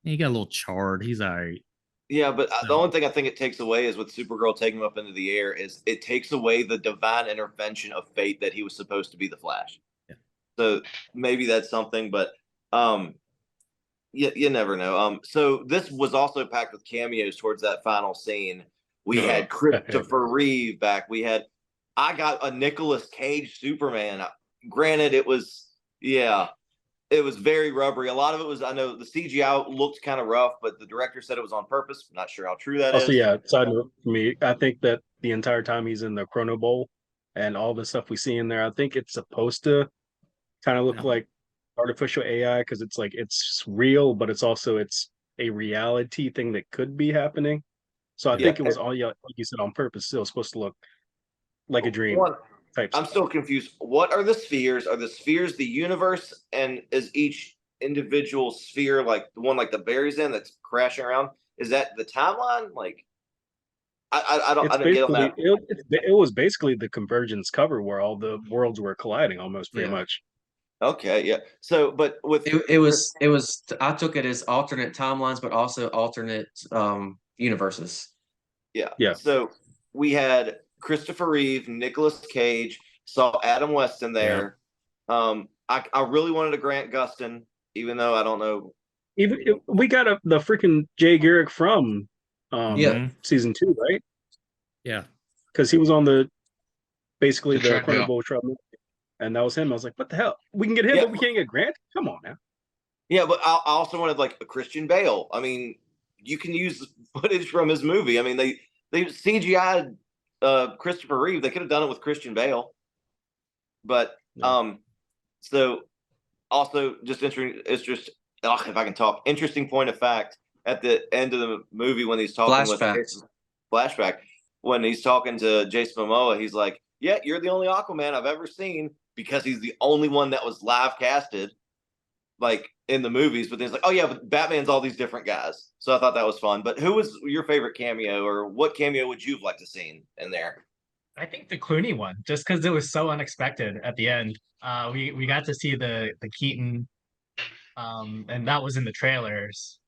he got a little charred. He's all right. Yeah, but the only thing I think it takes away is with Supergirl taking him up into the air is it takes away the divine intervention of fate that he was supposed to be the Flash. Yeah. So maybe that's something, but you never know. So this was also packed with cameos towards that final scene. We had Christopher Reeve back. I got a Nicolas Cage Superman. Granted, it was very rubbery. A lot of it was, I know the CGI looked kind of rough, but the director said it was on purpose. Not sure how true that is. Also, yeah, side note for me, I think that the entire time he's in the Chrono Bowl and all the stuff we see in there, I think it's supposed to kind of look like artificial AI because it's like it's real, but it's a reality thing that could be happening. So I think it was all, like you said, on purpose. Still supposed to look like a dream. I'm still confused. What are the spheres? Are the spheres the universe, and is each individual sphere like the one like the Barry's in that's crashing around? Is that the timeline? Like, I don't get on that. It was basically the Convergence cover where all the worlds were colliding, almost pretty much. Okay, yeah. So, but with It was I took it as alternate timelines, but also alternate universes. Yeah. So we had Christopher Reeve, Nicolas Cage, saw Adam West in there. I really wanted a Grant Gustin, even though I don't know. We got the freaking Jay Garrick from season 2, right? Yeah, because he was on basically the treadmill. Chrono Bowl treadmill, and that was him. I was like, what the hell? We can get him, but we can't get Grant? Come on now. Yeah, but I also wanted like a Christian Bale. I mean, you can use footage from his movie. I mean, they CGI'd Christopher Reeve. They could have done it with Christian Bale. But so also just interesting. It's just if I can talk. Interesting point of fact at the end of the movie when he's talking with flashback when he's talking to Jason Momoa, he's like, "Yeah, you're the only Aquaman I've ever seen," because he's the only one that was live casted, like in the movies. But then he's like, "Oh yeah, but Batman's all these different guys." So I thought that was fun. But who was your favorite cameo, or what cameo would you have liked to seen in there? I think the Clooney one, just because it was so unexpected at the end. We got to see the Keaton, and that was in the trailers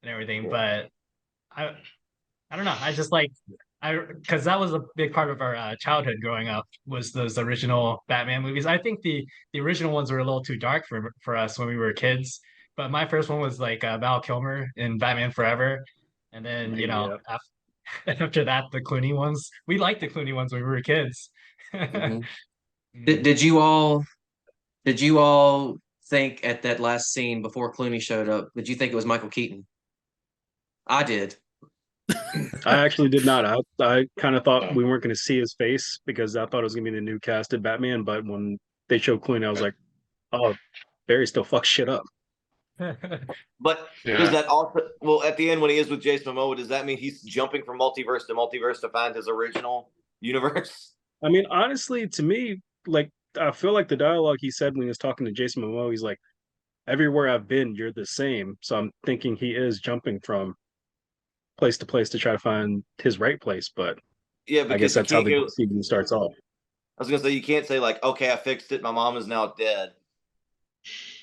and everything. But I don't know. I just like because that was a big part of our childhood growing up was those original Batman movies. I think the original ones were a little too dark for us when we were kids. But my first one was like Val Kilmer in Batman Forever, and then after that the Clooney ones. We liked the Clooney ones when we were kids. Did you all think at that last scene before Clooney showed up? Did you think it was Michael Keaton? I did. I actually did not. I kind of thought we weren't going to see his face because I thought it was going to be the new casted Batman. But when they showed Clooney, I was like, oh, Barry still fucks shit up. But does that also, well, at the end when he is with Jason Momoa, does that mean he's jumping from multiverse to multiverse to find his original universe? I mean, honestly, to me, like I feel like the dialogue he said when he was talking to Jason Momoa, he's like, everywhere I've been, you're the same. So I'm thinking he is jumping from place to place to try to find his right place. But Yeah, I guess because you that's how can't the go. season starts off. I was gonna say you can't say like, okay, I fixed it. My mom is now dead.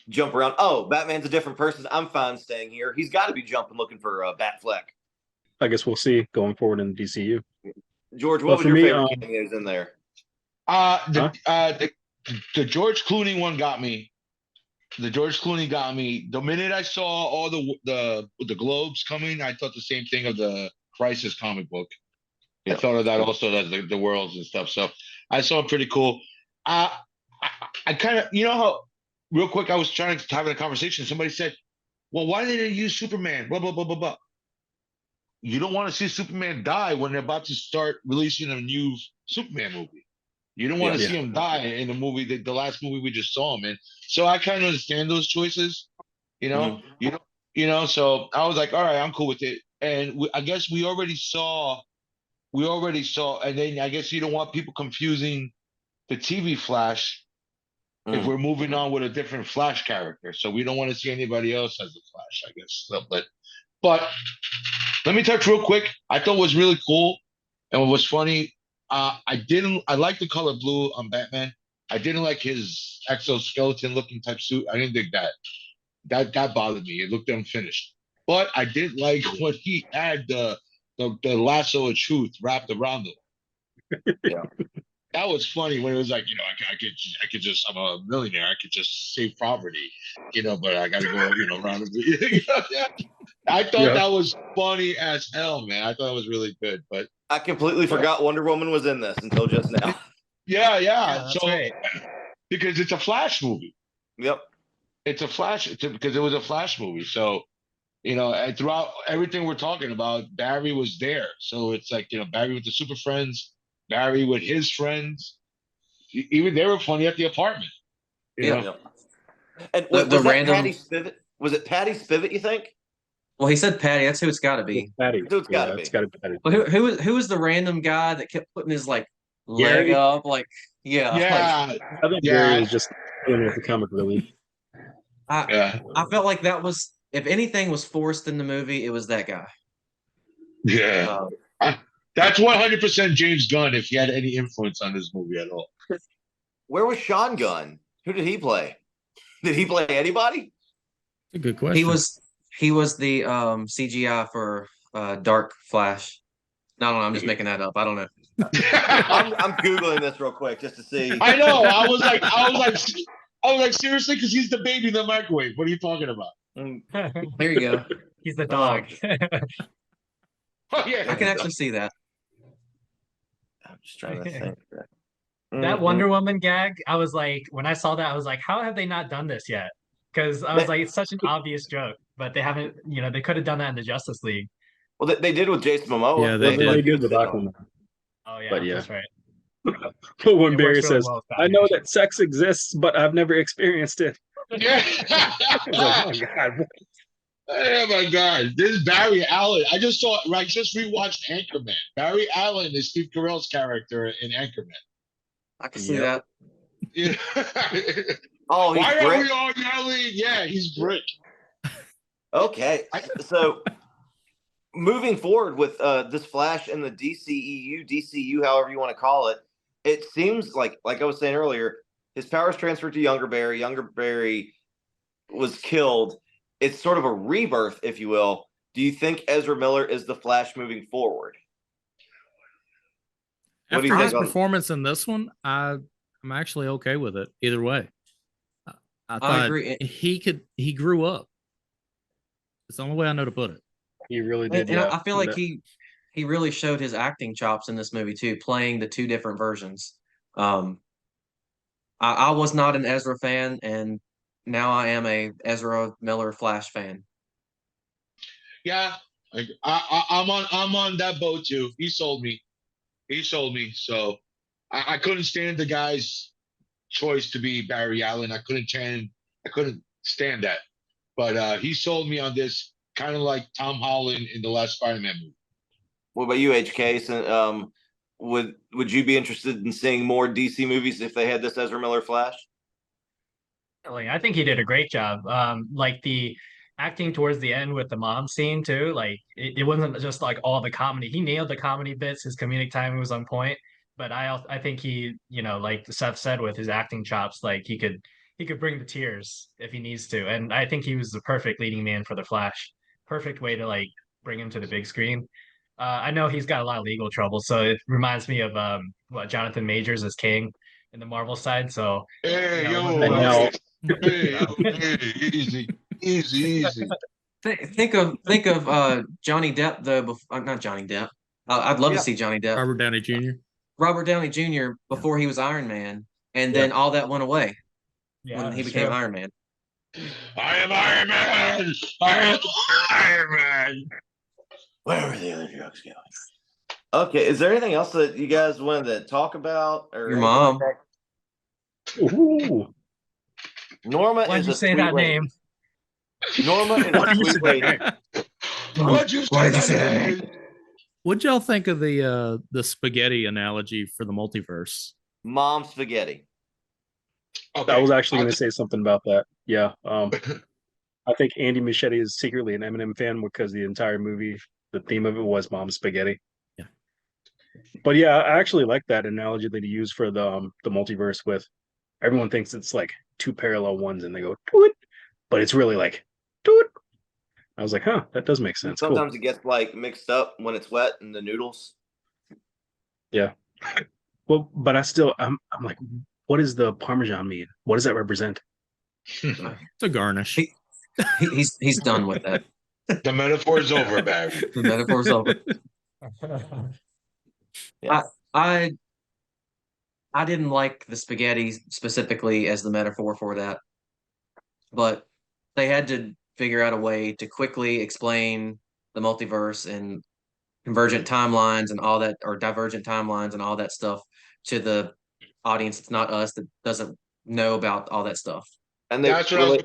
Jump around. Oh, Batman's a different person. I'm fine staying here. He's got to be jumping looking for a Batfleck. I guess we'll see going forward in the DCU. George, what But was for your me, favorite cameos in there? The George Clooney one got me. The George Clooney got me. The minute I saw all the globes coming, I thought the same thing of the Crisis comic book. I thought of that also, as the worlds and stuff. So I saw it pretty cool. I I kind of, how real quick I was trying to have a conversation. Somebody said, "Well, why didn't they use Superman?" Blah blah blah blah blah. You don't want to see Superman die when they're about to start releasing a new Superman movie. You don't want to Yeah. see him die in the movie, the last movie we just saw him in. So I kind of understand those choices. Mhm. So I was like, all right, I'm cool with it. And I guess we already saw, and then I guess you don't want people confusing the TV Flash if Mhm. we're moving on with a different Flash character. So we don't want to see anybody else as the Flash, I guess. So, but let me touch real quick. I thought was really cool, and what was funny, I like the color blue on Batman. I didn't like his exoskeleton looking type suit. I didn't think that. That bothered me. It looked unfinished. But I did like when he had the lasso of truth wrapped around him. Yeah. That was funny when it was like, I could just, I'm a millionaire. I could just save poverty, but I got to go, around. I thought Yeah. that was funny as hell, man. I thought it was really good. But I completely forgot Wonder Woman was in this until just now. yeah. Yeah, that's So right. because it's a Flash movie, Yep. it's a Flash because it was a Flash movie. So and throughout everything we're talking about, Barry was there. So it's like Barry with the Super Friends, Barry with his friends. Even they were funny at the apartment. Yeah. Yep. And The was that random. Patty Spivot? Was it Patty Spivot? You think? Well, he said Patty. That's who it's got to be. Patty. So it's gotta Yeah, be. it's got to be Patty. But who was the random guy that kept putting his leg Gary? up? Like, yeah. Yeah, I think Gary was just dealing with the comic relief. I felt like that was, if anything was forced in the movie, it was that guy. yeah. That's 100% James Gunn if he had any influence on this movie at all. Where was Sean Gunn? Who did he play? Did he play anybody? It's a good question. He was the CGI for Dark Flash. No, I'm just making that up. I don't know. I'm googling this real quick just to see. I know. I was like, seriously, because he's the baby in the microwave. What are you talking about? There you go. He's the dog. Oh yeah. I can actually see that. I'm just trying to think. That Wonder Woman gag, I was like, when I saw that, I was like, how have they not done this yet? Because I was like, it's such an obvious joke, but they haven't, they could have done that in the Justice League. Well, they did with Jason Momoa. Yeah, they They did. did with Aquaman. Oh, yeah, But yeah. that's right. But when It Barry works really says, well with I know Batman. that sex exists, but I've never experienced it. Yeah. It's like, oh, God. Oh my God! This is Barry Allen. I just rewatched Anchorman. Barry Allen is Steve Carell's character in Anchorman. I can see Yep. that. Yeah. Oh, he's Why are Brick. we all yelling? Yeah, he's Brick. Okay, so moving forward with this Flash and the DCU, however you want to call it, it seems like I was saying earlier, his powers transferred to Younger Barry. Younger Barry was killed. It's sort of a rebirth, if you will. Do you think Ezra Miller is the Flash moving forward? What do you After think his on- performance in this one, I'm actually okay with it either way. I thought agree. he grew up. It's the only way I know to put it. He really did. And Yeah. I feel like he really showed his acting chops in this movie too, playing the two different versions. I was not an Ezra fan, and now I am a Ezra Miller Flash fan. Yeah, I'm on that boat too. He sold me. So I couldn't stand the guy's choice to be Barry Allen. I couldn't stand that. But he sold me on this, kind of like Tom Holland in the last Spider-Man movie. What about you, HK? So, would you be interested in seeing more DC movies if they had this Ezra Miller Flash? Like, I think he did a great job. Like the acting towards the end with the mom scene too. Like it wasn't just like all the comedy. He nailed the comedy bits. His comedic timing was on point. But I think he, like Seth said with his acting chops, like he could bring the tears if he needs to. And I think he was the perfect leading man for the Flash. Perfect way to like bring him to the big screen. I know he's got a lot of legal trouble, so it reminds me of what Jonathan Majors as King in the Marvel side. So Hey, it wasn't yo, And like now, hey, yo, hey, easy, easy, easy. Think of Johnny Depp though. Not Johnny Depp. I'd love to Yeah. see Johnny Depp. Robert Downey Jr. Robert Downey Jr. before he was Iron Man, and Yeah. then all that went away yeah, when he that's became true. Iron Man. I am Iron Man. I am Iron Man. Where are the other drugs going? Okay, is there anything else that you guys wanted to talk about or Your anything mom. like that? ooh, Norma Why'd is you a say sweet that lady. name? Norma is Why a did you sweet say that lady. name? Why'd you say that name? What'd y'all think of the spaghetti analogy for the multiverse? Mom spaghetti. Okay, I was actually I'll going to just- say something about that. Yeah. I think Andy Muschietti is secretly an Eminem fan because the entire movie, the theme of it was mom spaghetti. Yeah. But yeah, I actually like that analogy that he used for the multiverse with everyone thinks it's like two parallel ones and they go toot, but it's really like toot. I was like, huh, that does make sense. Cool. Sometimes it gets like mixed up when it's wet in the noodles. Yeah. Well, but I'm like, what does the Parmesan mean? What does that represent? It's a garnish. He's done with that. The metaphor's over, Barry. The metaphor's over. Yeah. I I didn't like the spaghetti specifically as the metaphor for that, but they had to figure out a way to quickly explain the multiverse and convergent timelines and all that, or divergent timelines and all that stuff to the audience. It's not us that doesn't know about all that stuff. And they That's what I was.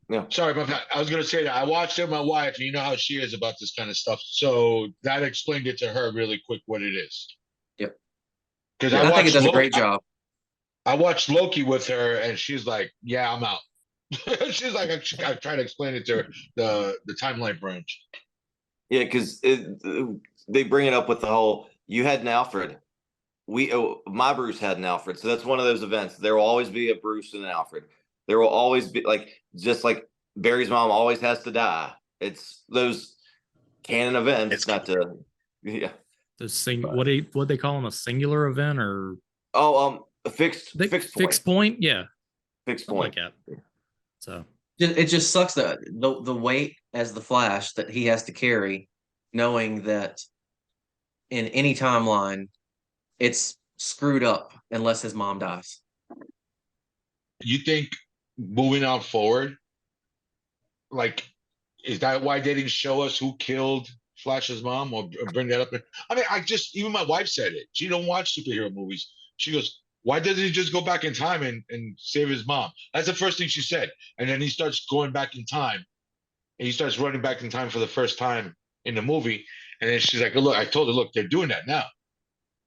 yeah. Sorry, but I was going to say that I watched it with my wife, and you know how she is about this kind of stuff. So that explained it to her really quick what it is. Yep. Because And I think it does a great job. I watched Loki with her, and she's like, "Yeah, I'm out." She's like, I tried to explain it to her, the timeline branch. Yeah, because they bring it up with the whole you had an Alfred. My Bruce had an Alfred. So that's one of those events. There will always be a Bruce and an Alfred. There will always be just like Barry's mom always has to die. It's those canon events, It's not to yeah. What they call them, a singular event or A fixed point. fixed point? Yeah, Fixed something like point. that. So It just sucks that the weight as the Flash that he has to carry, knowing that in any timeline, it's screwed up unless his mom dies. You think moving on forward, like, is that why they didn't show us who killed Flash's mom or bring that up? I mean, even my wife said it. She don't watch superhero movies. She goes, "Why doesn't he just go back in time and save his mom?" That's the first thing she said. And then he starts going back in time, and he starts running back in time for the first time in the movie. And then she's like, "Look, I told her, look, they're doing that now."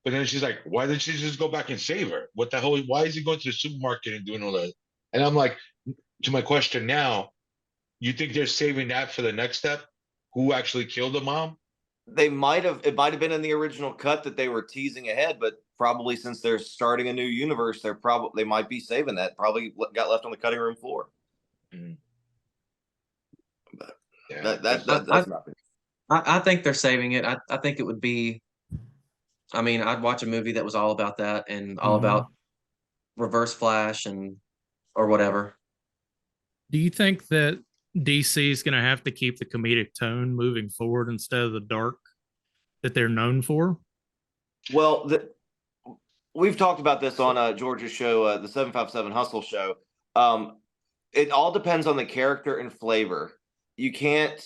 But then she's like, "Why didn't she just go back and save her? What the hell? Why is he going to the supermarket and doing all that?" And I'm like, to my question now, you think they're saving that for the next step? Who actually killed the mom? It might have been in the original cut that they were teasing ahead, but probably since they're starting a new universe, they might be saving that. Probably got left on the cutting room floor. Mm. But Yeah, that's nothing. I think they're saving it. I think it would be. I mean, I'd watch a movie that was all about that and all about Reverse Flash and or whatever. do you think that DC is going to have to keep the comedic tone moving forward instead of the dark that they're known for? Well, we've talked about this on George's show, the 757 Hustle show. It all depends on the character and flavor. You can't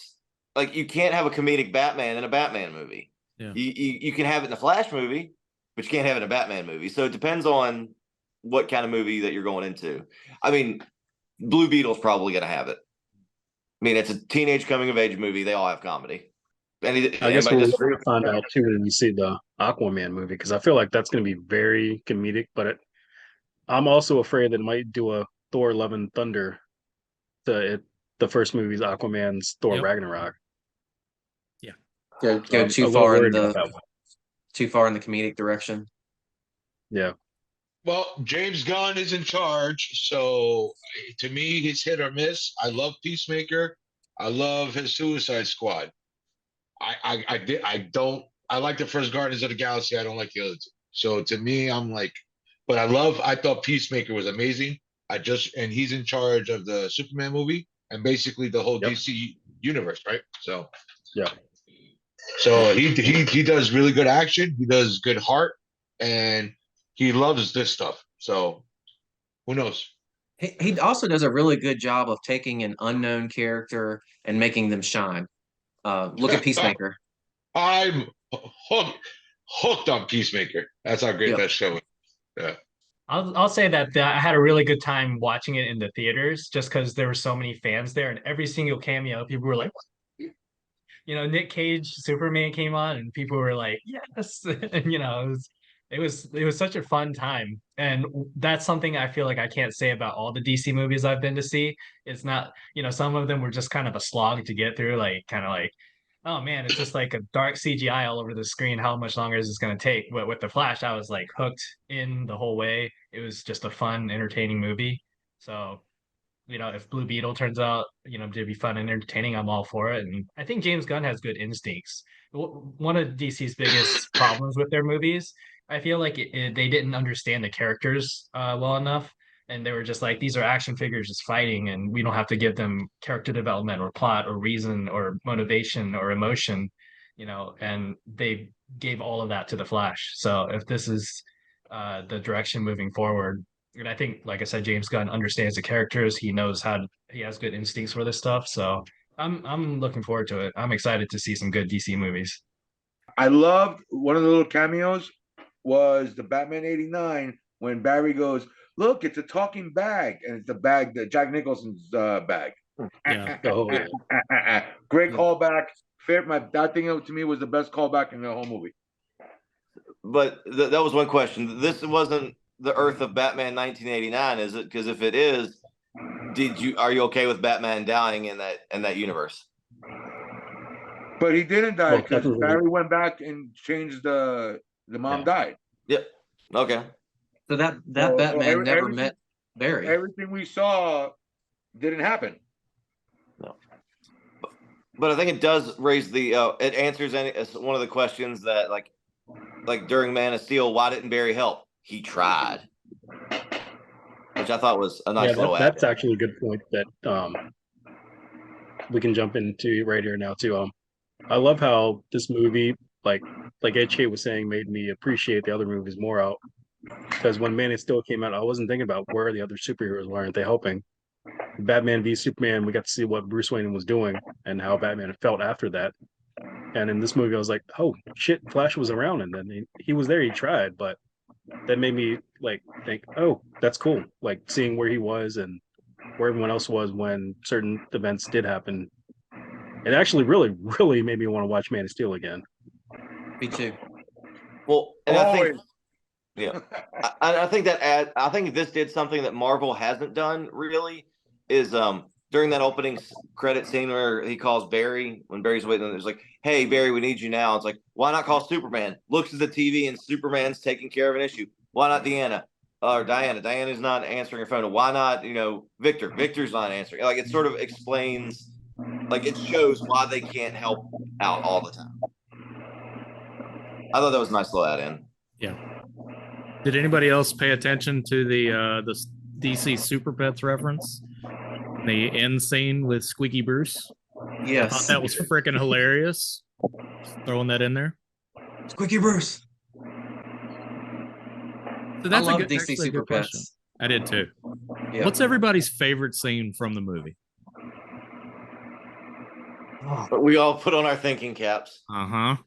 have a comedic Batman in a Batman movie. Yeah. You can have it in a Flash movie, but you can't have it in a Batman movie. So it depends on what kind of movie that you're going into. I mean, Blue Beetle's probably going to have it. I mean, it's a teenage coming of age movie. They all have comedy. I guess we're going to find out too when you see the Aquaman movie because I feel like that's going to be very comedic. But I'm also afraid that it might do a Thor: Love and Thunder. The first movie's Aquaman's Thor Yep. Ragnarok. Go So I'm too a little far in worried about the that one. comedic direction. Yeah. Well, James Gunn is in charge, so to me, he's hit or miss. I love Peacemaker. I love his Suicide Squad. I like the first Guardians of the Galaxy. I don't like the other two. So to me, I'm like, but I thought Peacemaker was amazing. And he's in charge of the Superman movie and basically the whole Yep. DC universe, right? So Yeah. So he does really good action. He does good heart, and he loves this stuff. So who knows? He also does a really good job of taking an unknown character and making them shine. Look at Peacemaker. I'm hooked on Peacemaker. That's how great Yep. that show is. Yeah. I'll say that I had a really good time watching it in the theaters just because there were so many fans there, and every single cameo, people were like, Nick Cage Superman came on, and people were like, yes, and it was such a fun time, and that's something I feel like I can't say about all the DC movies I've been to see. It's not, some of them were just kind of a slog to get through, like kind of like, oh man, it's just like a dark CGI all over the screen. How much longer is this going to take? But with The Flash, I was like hooked in the whole way. It was just a fun, entertaining movie. So, if Blue Beetle turns out, to be fun and entertaining, I'm all for it. And I think James Gunn has good instincts. One of DC's biggest problems with their movies, I feel like they didn't understand the characters well enough. And they were just like, these are action figures just fighting, and we don't have to give them character development or plot or reason or motivation or emotion, and they gave all of that to the Flash. So if this is the direction moving forward, and I think, like I said, James Gunn understands the characters. He has good instincts for this stuff. So I'm looking forward to it. I'm excited to see some good DC movies. I loved one of the little cameos was the Batman '89 when Barry goes, "Look, it's a talking bag," and it's the bag that Jack Nicholson's bag. Yeah. Oh, yeah. Great callback. That thing to me was the best callback in the whole movie. But that was one question. This wasn't the Earth of Batman 1989, is it? Because if it is, are you okay with Batman dying in that universe? But he didn't die because definitely. Barry went back and changed the mom Yeah. died. Yep. Okay. So that So Batman never met Barry. Everything we saw didn't happen. No. But I think it does raise it answers one of the questions that like during Man of Steel, why didn't Barry help? He tried, which I thought was a nice little add. That's actually a good point that we can jump into right here now too. I love how this movie, like HK was saying, made me appreciate the other movies more out. Because when Man of Steel came out, I wasn't thinking about where the other superheroes were. Aren't they helping? Batman v Superman, we got to see what Bruce Wayne was doing and how Batman felt after that. And in this movie, I was like, oh shit, Flash was around, and then he was there. He tried, but that made me think, oh, that's cool. Like seeing where he was and where everyone else was when certain events did happen. It actually really, really made me want to watch Man of Steel again. Me too. Well, and Always. I think I think this did something that Marvel hasn't done really. Is during that opening credit scene where he calls Barry, when Barry's waiting, there's like, hey, Barry, we need you now. It's like, why not call Superman? Looks at the TV and Superman's taking care of an issue. Why not Diana? Or Diana? Diana's not answering her phone. Why not, Victor? Victor's not answering. Like, it sort of explains, like, it shows why they can't help out all the time. I thought that was a nice little add-in. Yeah. Did anybody else pay attention to the DC Super Pets reference? The end scene with Squeaky Bruce. Yes. I thought that was freaking hilarious. Just throwing that in there. Squeaky Bruce. So that's I love a good DC actually a Super good question. Pets. I did too. Yeah. What's everybody's favorite scene from the movie? But we all put on our thinking caps. Uh-huh.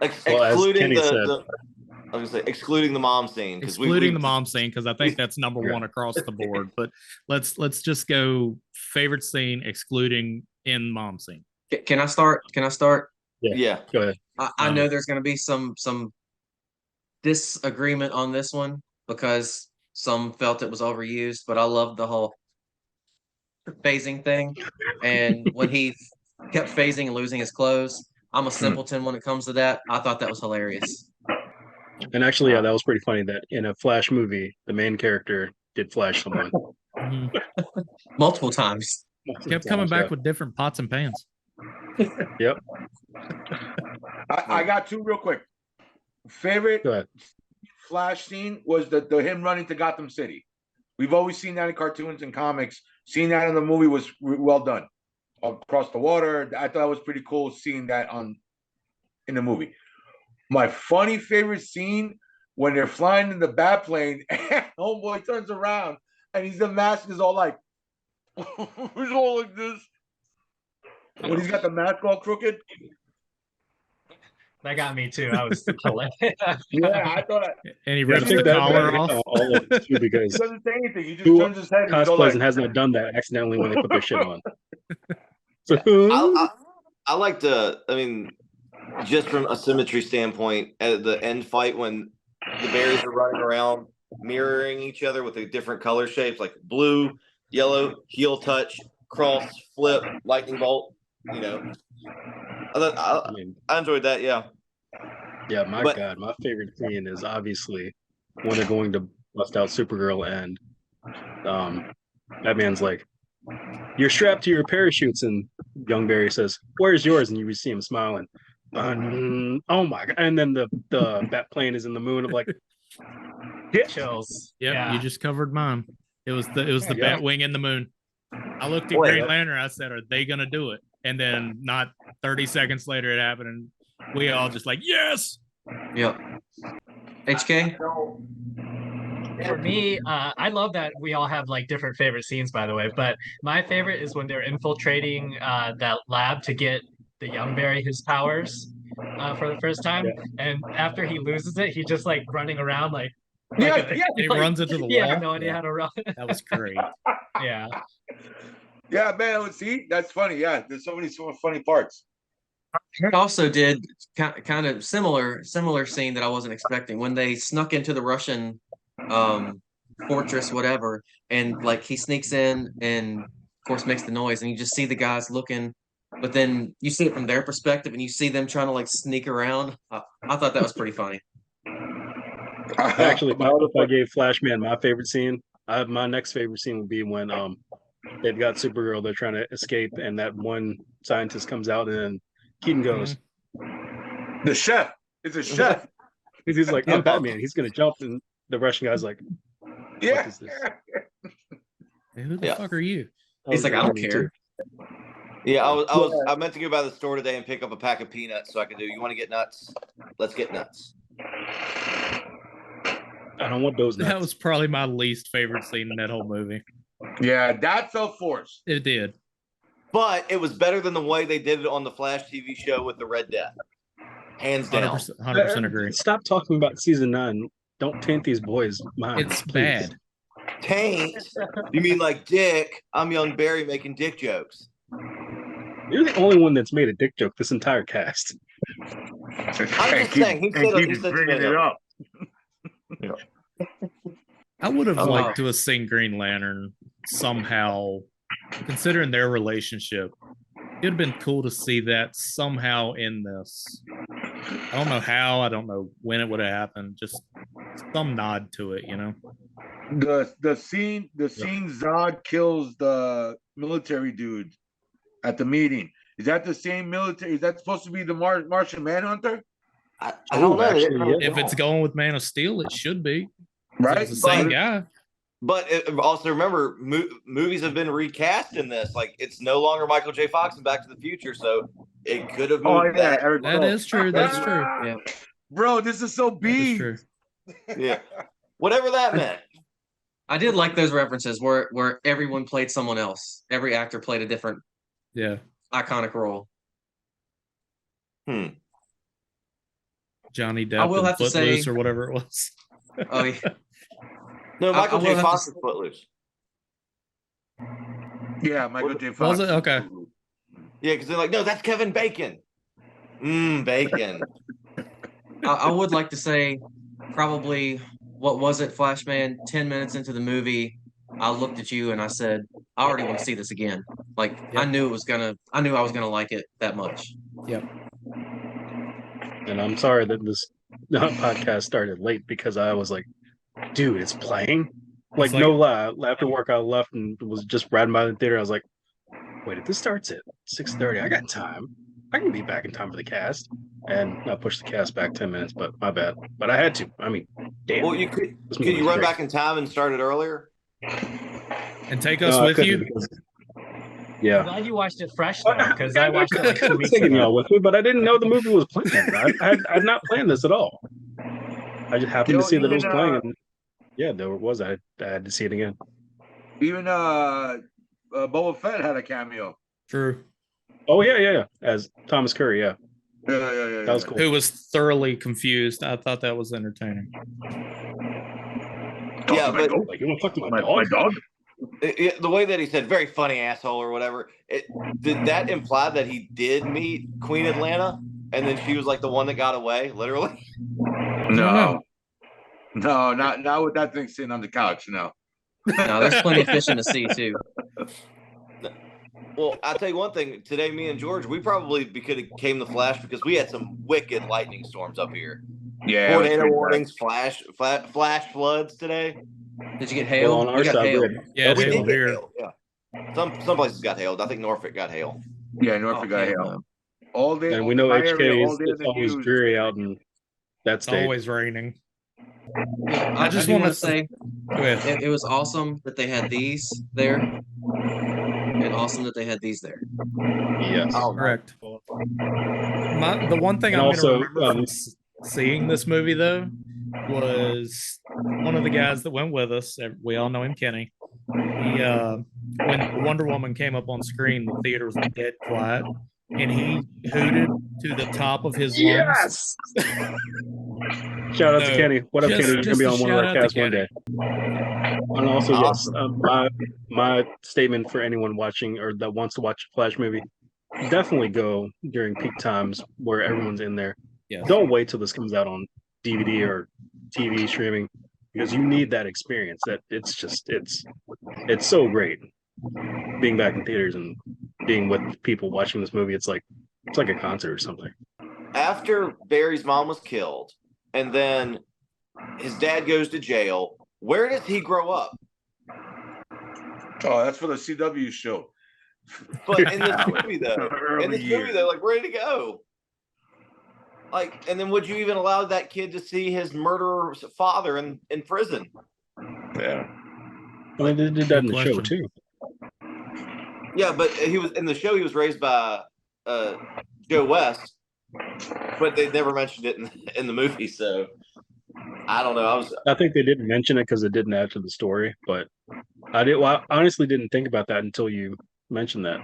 Excluding Kenny said. I was gonna say excluding the mom scene. Excluding the mom scene, because I think that's number one across the board. But let's just go favorite scene excluding in mom scene. Can I start? Yeah. Go ahead. I know there's going to be some disagreement on this one because Some felt it was overused, but I loved the whole phasing thing. And when he kept phasing and losing his clothes, I'm a simpleton when it comes to that. I thought that was hilarious. And actually, yeah, that was pretty funny that in a Flash movie, the main character did Flash someone. Mhm. Multiple times. Kept coming back with different pots and pans. Yep. I got two real quick. Favorite Go ahead. Flash scene was the him running to Gotham City. We've always seen that in cartoons and comics. Seeing that in the movie was well done. Across the water, I thought it was pretty cool seeing that in the movie. My funny favorite scene when they're flying in the bat plane and homeboy turns around and the mask is all like, he's all like this. When he's got the mask all crooked. That got me too. I was hilarious. Yeah, I thought And he Yeah, I rips think the that collar off. all of it too, he because doesn't say anything. He just who turns his head and he's all cosplays like, and has not done that accidentally when they put their shit on. So, I like to. I mean, just from a symmetry standpoint, at the end fight when the berries are running around, mirroring each other with the different color shapes, like blue, yellow, heel touch, cross, flip, lightning bolt. You know, I mean, I enjoyed that. Yeah. yeah, my But- God, my favorite scene is obviously when they're going to bust out Supergirl and Batman's like, "You're strapped to your parachutes," and Young Barry says, "Where's yours?" And you see him smiling. Oh my God! And then the bat plane is in the moon. I'm like, Chills. Yep, Yeah. you just covered mine. It was the Yeah. bat wing in the moon. I looked at Boy, Green Lantern. I said, "Are they gonna do it?" And then not 30 seconds later, it happened, and we all just like, "Yes!" Yep. HK? For me, I love that we all have like different favorite scenes, by the way. But my favorite is when they're infiltrating that lab to get the Young Barry his powers for the first time, and after he loses it, he just like running around like He runs into the he wall. has no idea Yeah. how to run. That was great. Yeah. yeah, man, see, that's funny. Yeah, there's so many funny parts. It also did kind of similar scene that I wasn't expecting when they snuck into the Russian fortress, whatever, and like he sneaks in and of course makes the noise, and you just see the guys looking, but then you see it from their perspective, and you see them trying to like sneak around. I thought that was pretty funny. actually, if I gave Flashman my favorite scene, my next favorite scene would be when they've got Supergirl, they're trying to escape, and that one scientist comes out, and then Keaton goes, The chef. It's a chef. he's like, "I'm Batman." He's gonna jump, and the Russian guy's like, Yeah. is this? Hey, who the Yeah. fuck are you? He's like, I don't care. Yeah, I meant to go by the store today and pick up a pack of peanuts so I could do. You want to get nuts? Let's get nuts. I don't want those nuts. That was probably my least favorite scene in that whole movie. Yeah, that felt forced. It did. But it was better than the way they did it on the Flash TV show with the Red Death. Hands down. 100% agree. Stop talking about season 9. Don't taint these boys' minds. It's please. bad. Taint? You mean like Dick? I'm Young Barry making dick jokes. You're the only one that's made a dick joke this entire cast. I'm just saying. He keep said bringing tomato. it up. I would have Oh, liked wow. to have seen Green Lantern somehow, considering their relationship. It'd have been cool to see that somehow in this. I don't know how, I don't know when it would have happened. Just some nod to it, you know. The scene Zod kills the military dude at the meeting. Is that the same military? Is that supposed to be the Martian Manhunter? I don't know. They didn't actually, really If it's know. going with Man of Steel, it should be. Right? It's the same But- guy. But also remember, movies have been recast in this. Like it's no longer Michael J. Fox in Back to the Future, so it could have Oh moved. yeah, back. Eric That Stoltz. is true. That's true. Yeah. Bro, this is so That is B. true. Yeah, whatever that meant. I did like those references where everyone played someone else. Every actor played a different Yeah. iconic role. Johnny I Depp will and have to Footloose say- or whatever it was. Oh yeah. No, I Michael will J. have Fox to- was Footloose. Yeah, Michael J. Was Fox. it? Okay. Yeah, because they're like, no, that's Kevin Bacon. Bacon. I would like to say probably what was it, Flashman? 10 minutes into the movie, I looked at you and I said, I already want to see this again. Like I Yep. knew I was gonna like it that much. Yep. And I'm sorry that this podcast started late because I was like, dude, it's playing. Like, It's like- no lie. After work, I left and was just riding by the theater. I was like, wait, if this starts at 6:30, I got time. I can be back in time for the cast. And I pushed the cast back 10 minutes, but my bad. But I had to. I mean, damn. Well, could you run back in time and start it earlier? And take us No, I with couldn't you. because- I'm yeah. glad you watched it fresh though, because I watched it like 2 weeks Taking ago. y'all with me, but I didn't know the movie was playing. I'd not planned this at all. I just happened to see that it was playing, and yeah, there it was. I had to see it again. Even Boba Fett had a cameo. True. Oh yeah. As Thomas Curry, yeah, Yeah. that was cool. Who was thoroughly confused. I thought that was entertaining. Yeah, but Like, you want to talk to my My dog? dog? the way that he said "very funny asshole" or whatever, did that imply that he did meet Queen Atlanta, and then she was like the one that got away, literally? No, not with that thing sitting on the couch. No. No, there's plenty of fishing to see too. Well, I'll tell you one thing. Today, me and George, we probably could have came the Flash because we had some wicked lightning storms up here. Yeah. Tornado warnings, flash floods today. Did you get Well, hail? on our We got side, hail. we had- Yeah, we hail did get here. hail. Yeah, some places got hailed. I think Norfolk got hail. Yeah, Norfolk got hell hail. no. All day. and we know my HK area, all is day in it's the always news. dreary out in that It's state. always raining. I just do wanna want to say Go ahead. it was awesome that they had these there, and awesome that they had these there. Yes. Correct. The one thing And I'm also, going to remember from seeing this movie though was one of the guys that went with us. We all know him, Kenny. He when Wonder Woman came up on screen, the theaters were dead quiet, and he hooted to the top of his lungs. Shout out to No, Kenny. What up, just- Kenny? You're gonna just be a on one of shout our out to casts one Kenny. day. And also, Awesome. yes, my statement for anyone watching or that wants to watch a Flash movie, definitely go during peak times where everyone's in there. Yes. Don't wait till this comes out on DVD or TV streaming because you need that experience. That it's so great being back in theaters and being with people watching this movie. It's like a concert or something. After Barry's mom was killed, and then his dad goes to jail, where does he grow up? Oh, that's for the CW show. But in this movie, though, Early years. they're like ready to go. Like, and then would you even allow that kid to see his murderer's father in prison? Yeah. Well, they did that in the Good show question. too. Yeah, but he was in the show. He was raised by Joe West, but they never mentioned it in the movie. So I don't know. I think they didn't mention it because it didn't add to the story, but I honestly didn't think about that until you mentioned that.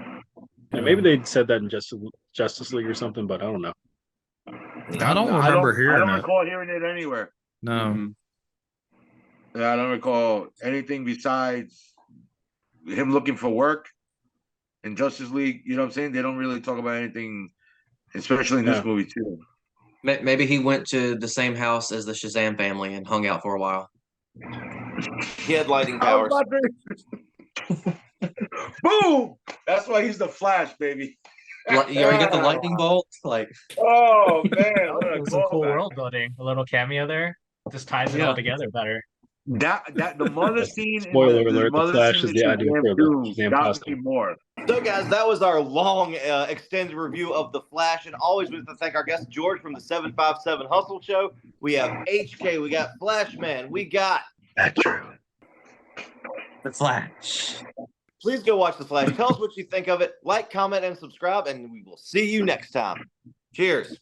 And maybe they said that in Justice League or something, but I don't know. I don't remember I hearing don't it. recall hearing it anywhere. No. Yeah, I don't recall anything besides him looking for work in Justice League. You know what I'm saying? They don't really talk about anything, especially in this Yeah. movie too. Maybe he went to the same house as the Shazam family and hung out for a while. He had lightning I was powers. about to- Boom! That's why he's the Flash, baby. You already get the lightning bolt? Like, Oh man, what a It was some cool callback. world building. A little cameo there just ties it Yeah. all together better. That the mother scene. Spoiler in alert, the mother Flash scene is the in idea Shazam for the 2 Shazam got me costume. more. So, guys, that was our long, extended review of The Flash. And always want to thank our guest, George, from the 757 Hustle Show. We have HK, we got Flashman, we got. That's true. the Flash. Please go watch The Flash. Tell us what you think of it. Like, comment, and subscribe, and we will see you next time. Cheers.